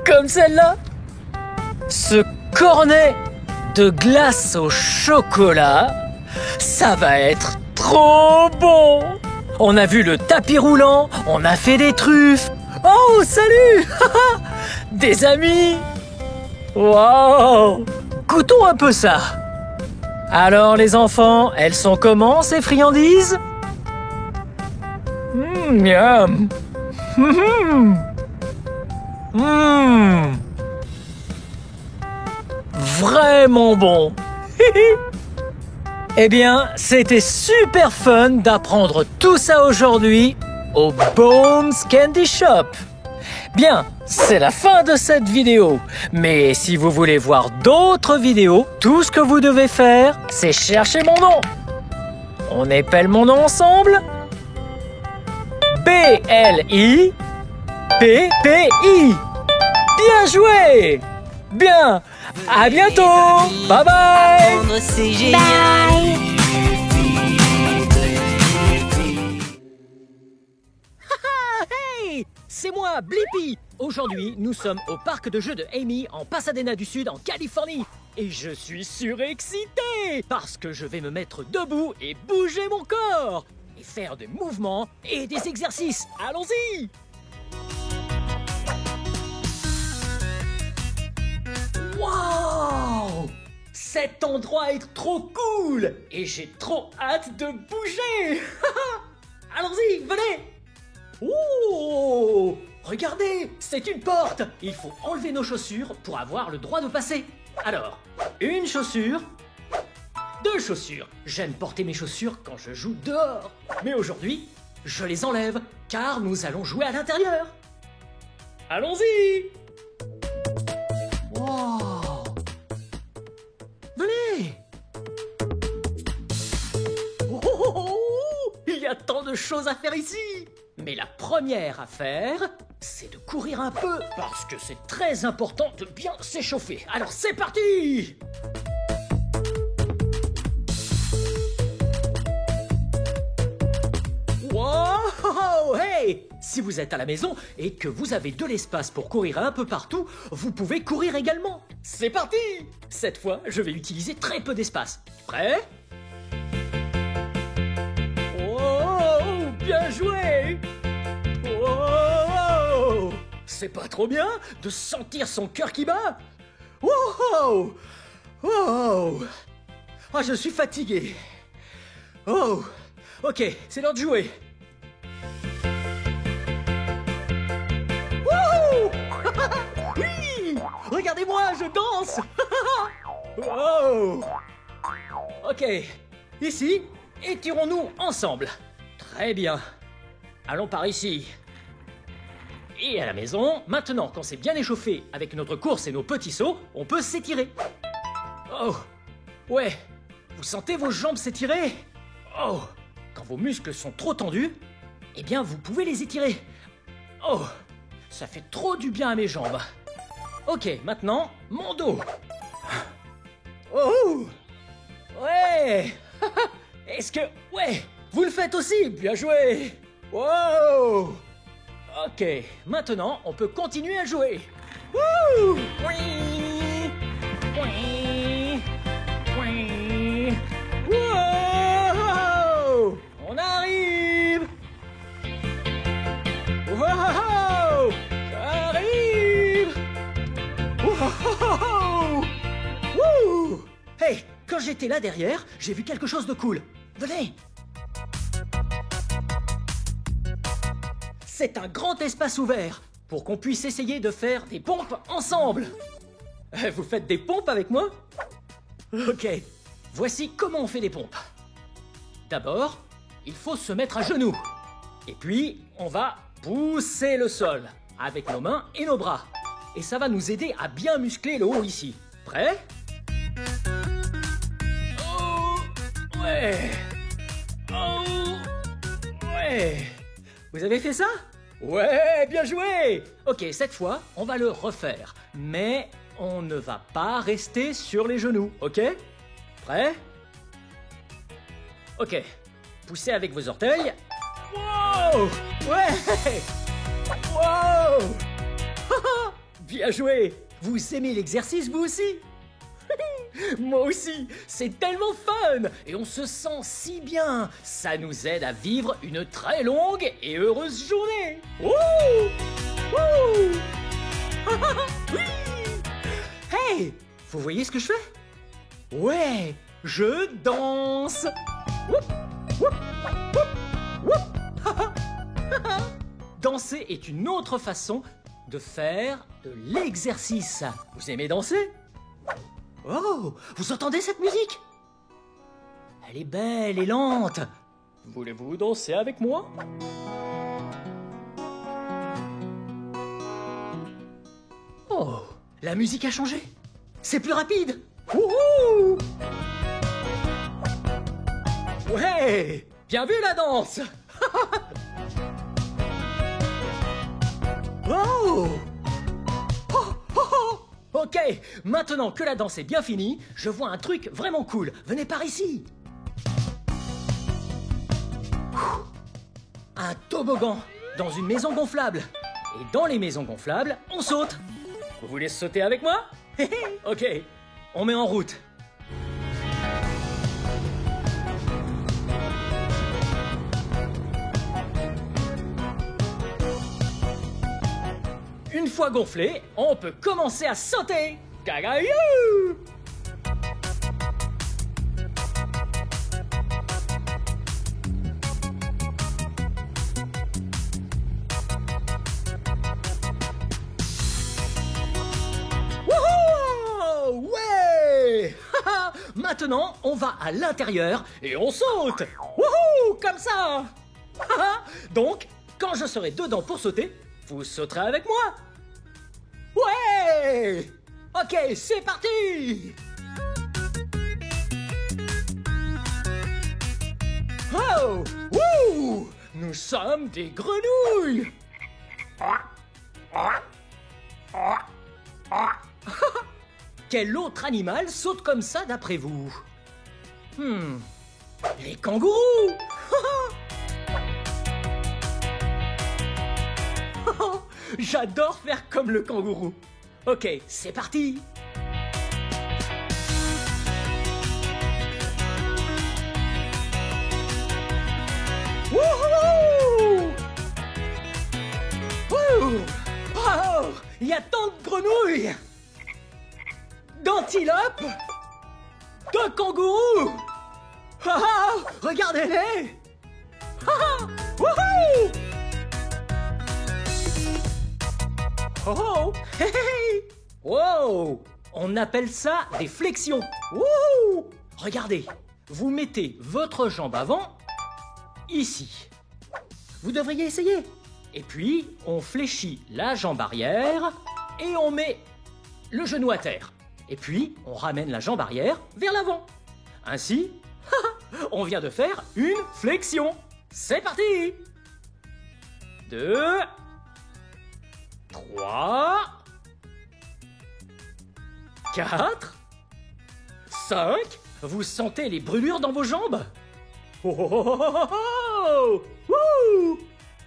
Speaker 2: Comme celle-là. Ce cornet de glace au chocolat, ça va être trop bon. On a vu le tapis roulant, on a fait des truffes. Oh, salut. Des amis. Wow. Goûtons un peu ça. Alors les enfants, elles sont comment ces friandises? Miam. Vraiment bon. Eh bien, c'était super fun d'apprendre tout ça aujourd'hui au Bones Candy Shop. Bien, c'est la fin de cette vidéo. Mais si vous voulez voir d'autres vidéos, tout ce que vous devez faire, c'est chercher mon nom. On épelle mon nom ensemble? B-L-I-P-P-I. Bien joué! Bien! À bientôt! Bye bye!
Speaker 6: Bye!
Speaker 2: Hey! C'est moi, Blippi! Aujourd'hui, nous sommes au parc de jeux de Amy en Pasadena du Sud, en Californie. Et je suis surexcité parce que je vais me mettre debout et bouger mon corps. Et faire des mouvements et des exercices. Allons-y! Wow! Cet endroit est trop cool! Et j'ai trop hâte de bouger! Allons-y, venez! Oh! Regardez, c'est une porte! Il faut enlever nos chaussures pour avoir le droit de passer. Alors, une chaussure, deux chaussures. J'aime porter mes chaussures quand je joue dehors. Mais aujourd'hui, je les enlève, car nous allons jouer à l'intérieur. Allons-y! Wow! Venez! Oh, il y a tant de choses à faire ici! Mais la première à faire, c'est de courir un peu, parce que c'est très important de bien s'échauffer. Alors c'est parti! Wow! Hey! Si vous êtes à la maison et que vous avez de l'espace pour courir un peu partout, vous pouvez courir également. C'est parti! Cette fois, je vais utiliser très peu d'espace. Prêt? Oh! Bien joué! Oh! C'est pas trop bien de sentir son cœur qui bat? Oh! Oh! Ah, je suis fatigué. Oh! Ok, c'est l'heure de jouer. Wouhou! Oui! Regardez-moi, je danse! Oh! Ok, ici, étirons-nous ensemble. Très bien. Allons par ici. Et à la maison, maintenant qu'on s'est bien échauffé avec notre course et nos petits sauts, on peut s'étirer. Oh! Ouais! Vous sentez vos jambes s'étirer? Oh! Quand vos muscles sont trop tendus, eh bien vous pouvez les étirer. Oh! Ça fait trop du bien à mes jambes. Ok, maintenant, mon dos. Oh! Ouais. Est-ce que... Ouais, vous le faites aussi. Bien joué. Wow. Ok, maintenant, on peut continuer à jouer. Wouh. Oui. Oui. Oui. Wow. On arrive. Wow. J'arrive. Wow. Wouh. Hey, quand j'étais là derrière, j'ai vu quelque chose de cool. Venez. C'est un grand espace ouvert pour qu'on puisse essayer de faire des pompes ensemble. Vous faites des pompes avec moi? Ok, voici comment on fait des pompes. D'abord, il faut se mettre à genoux. Et puis, on va pousser le sol avec nos mains et nos bras. Et ça va nous aider à bien muscler le haut ici. Prêt? Oh, ouais. Oh, ouais. Vous avez fait ça? Ouais, bien joué! Ok, cette fois, on va le refaire. Mais on ne va pas rester sur les genoux, ok? Prêt? Ok, poussez avec vos orteils. Wow! Ouais! Wow! Bien joué! Vous aimez l'exercice, vous aussi? Moi aussi, c'est tellement fun et on se sent si bien. Ça nous aide à vivre une très longue et heureuse journée. Wouh! Wouh! Oui! Hey! Vous voyez ce que je fais? Ouais! Je danse! Woup! Woup! Woup! Woup! Danser est une autre façon de faire de l'exercice. Vous aimez danser? Oh, vous entendez cette musique? Elle est belle et lente. Voulez-vous danser avec moi? Oh, la musique a changé. C'est plus rapide. Wouhou! Ouais, bien vu la danse. Oh! Ok, maintenant que la danse est bien finie, je vois un truc vraiment cool. Venez par ici. Un toboggan dans une maison gonflable. Et dans les maisons gonflables, on saute. Vous voulez sauter avec moi? Ok, on met en route. Une fois gonflé, on peut commencer à sauter. Gagaïou! Wouhou! Ouais! Maintenant, on va à l'intérieur et on saute. Wouhou! Comme ça. Donc, quand je serai dedans pour sauter, vous sauterez avec moi. Ouais! Ok, c'est parti! Oh! Wouh! Nous sommes des grenouilles! Quel autre animal saute comme ça d'après vous? Les kangourous! J'adore faire comme le kangourou. Ok, c'est parti. Wouhou! Wouh! Oh, il y a tant de grenouilles, d'antilopes, de kangourous. Regardez-les. Wouhou! Oh! Hey, hey! Wow! On appelle ça des flexions. Wouhou! Regardez, vous mettez votre jambe avant, ici. Vous devriez essayer. Et puis, on fléchit la jambe arrière et on met le genou à terre. Et puis, on ramène la jambe arrière vers l'avant. Ainsi, on vient de faire une flexion. C'est parti! 2... 3, 4, 5, Vous sentez les brûlures dans vos jambes? Oh, oh, oh, oh, oh, oh. Wouh!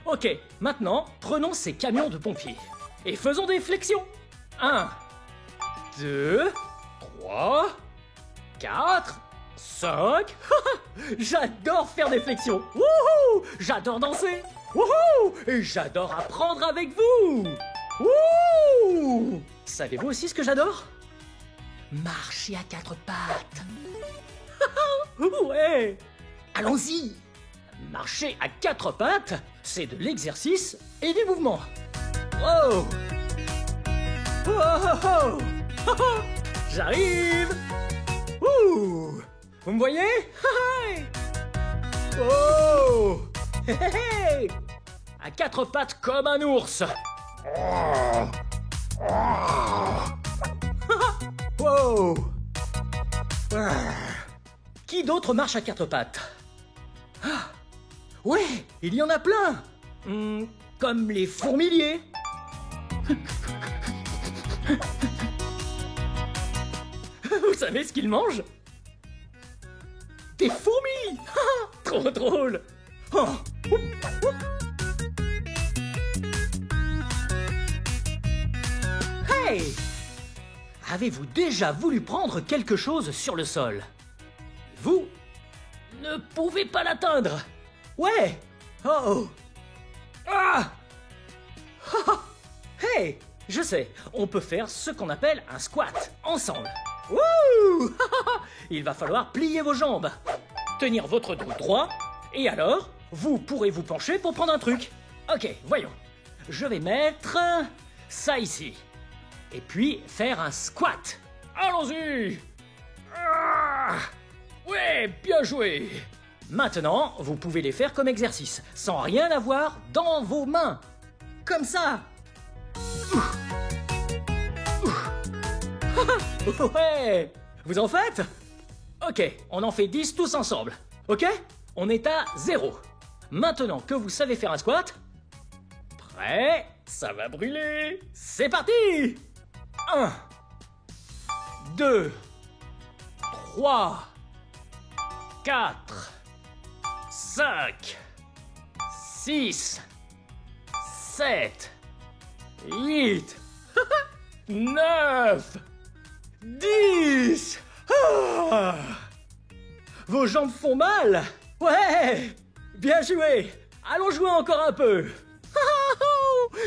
Speaker 2: Ok, maintenant, prenons ces camions de pompiers et faisons des flexions. 1, 2, 3, 4, 5. J'adore faire des flexions. Wouhou! J'adore danser. Wouhou! Et j'adore apprendre avec vous. Wouhou! Savez-vous aussi ce que j'adore? Marcher à 4 pattes. Ouais! Allons-y! Marcher à 4 pattes, c'est de l'exercice et du mouvement. Oh! Oh, oh, oh. Oh, oh. J'arrive! Ouh! Vous me voyez? Oh! Hey! À 4 pattes comme un ours. Wow! Qui d'autre marche à 4 pattes? Ah, ouais, il y en a plein. Comme les fourmiliers. Vous savez ce qu'ils mangent? Des fourmis. Trop drôle. Oh. Hey! Avez-vous déjà voulu prendre quelque chose sur le sol? Vous ne pouvez pas l'atteindre. Ouais. Oh. Ah. Hey, je sais, on peut faire ce qu'on appelle un squat ensemble. Wouh! Il va falloir plier vos jambes, tenir votre dos droit, et alors, vous pourrez vous pencher pour prendre un truc. Ok, voyons. Je vais mettre ça ici. Et puis faire un squat. Allons-y! Ah! Ouais, bien joué! Maintenant, vous pouvez les faire comme exercice, sans rien avoir dans vos mains. Comme ça! Ouais! Vous en faites? Ok, on en fait 10 tous ensemble. Ok? On est à 0. Maintenant que vous savez faire un squat, prêt? Ça va brûler! C'est parti! 1, 2, 3, 4, 5, 6, 7, 8, 9, 10. Ah! Vos jambes font mal? Ouais! Bien joué! Allons jouer encore un peu!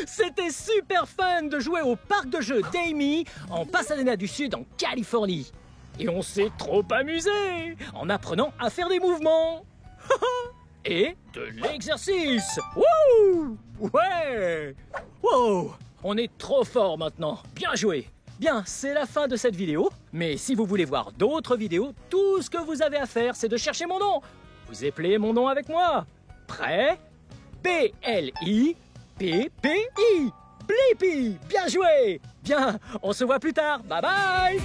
Speaker 2: C'était super fun de jouer au parc de jeux d'Amy en Pasadena du Sud en Californie. Et on s'est trop amusé en apprenant à faire des mouvements. Et de l'exercice. Wouh! Ouais! Wow! On est trop fort maintenant. Bien joué! Bien, c'est la fin de cette vidéo. Mais si vous voulez voir d'autres vidéos, tout ce que vous avez à faire, c'est de chercher mon nom. Vous appelez mon nom avec moi. Prêt? P-L-I P-P-I. Blippi. Bien joué. Bien, on se voit plus tard. Bye bye.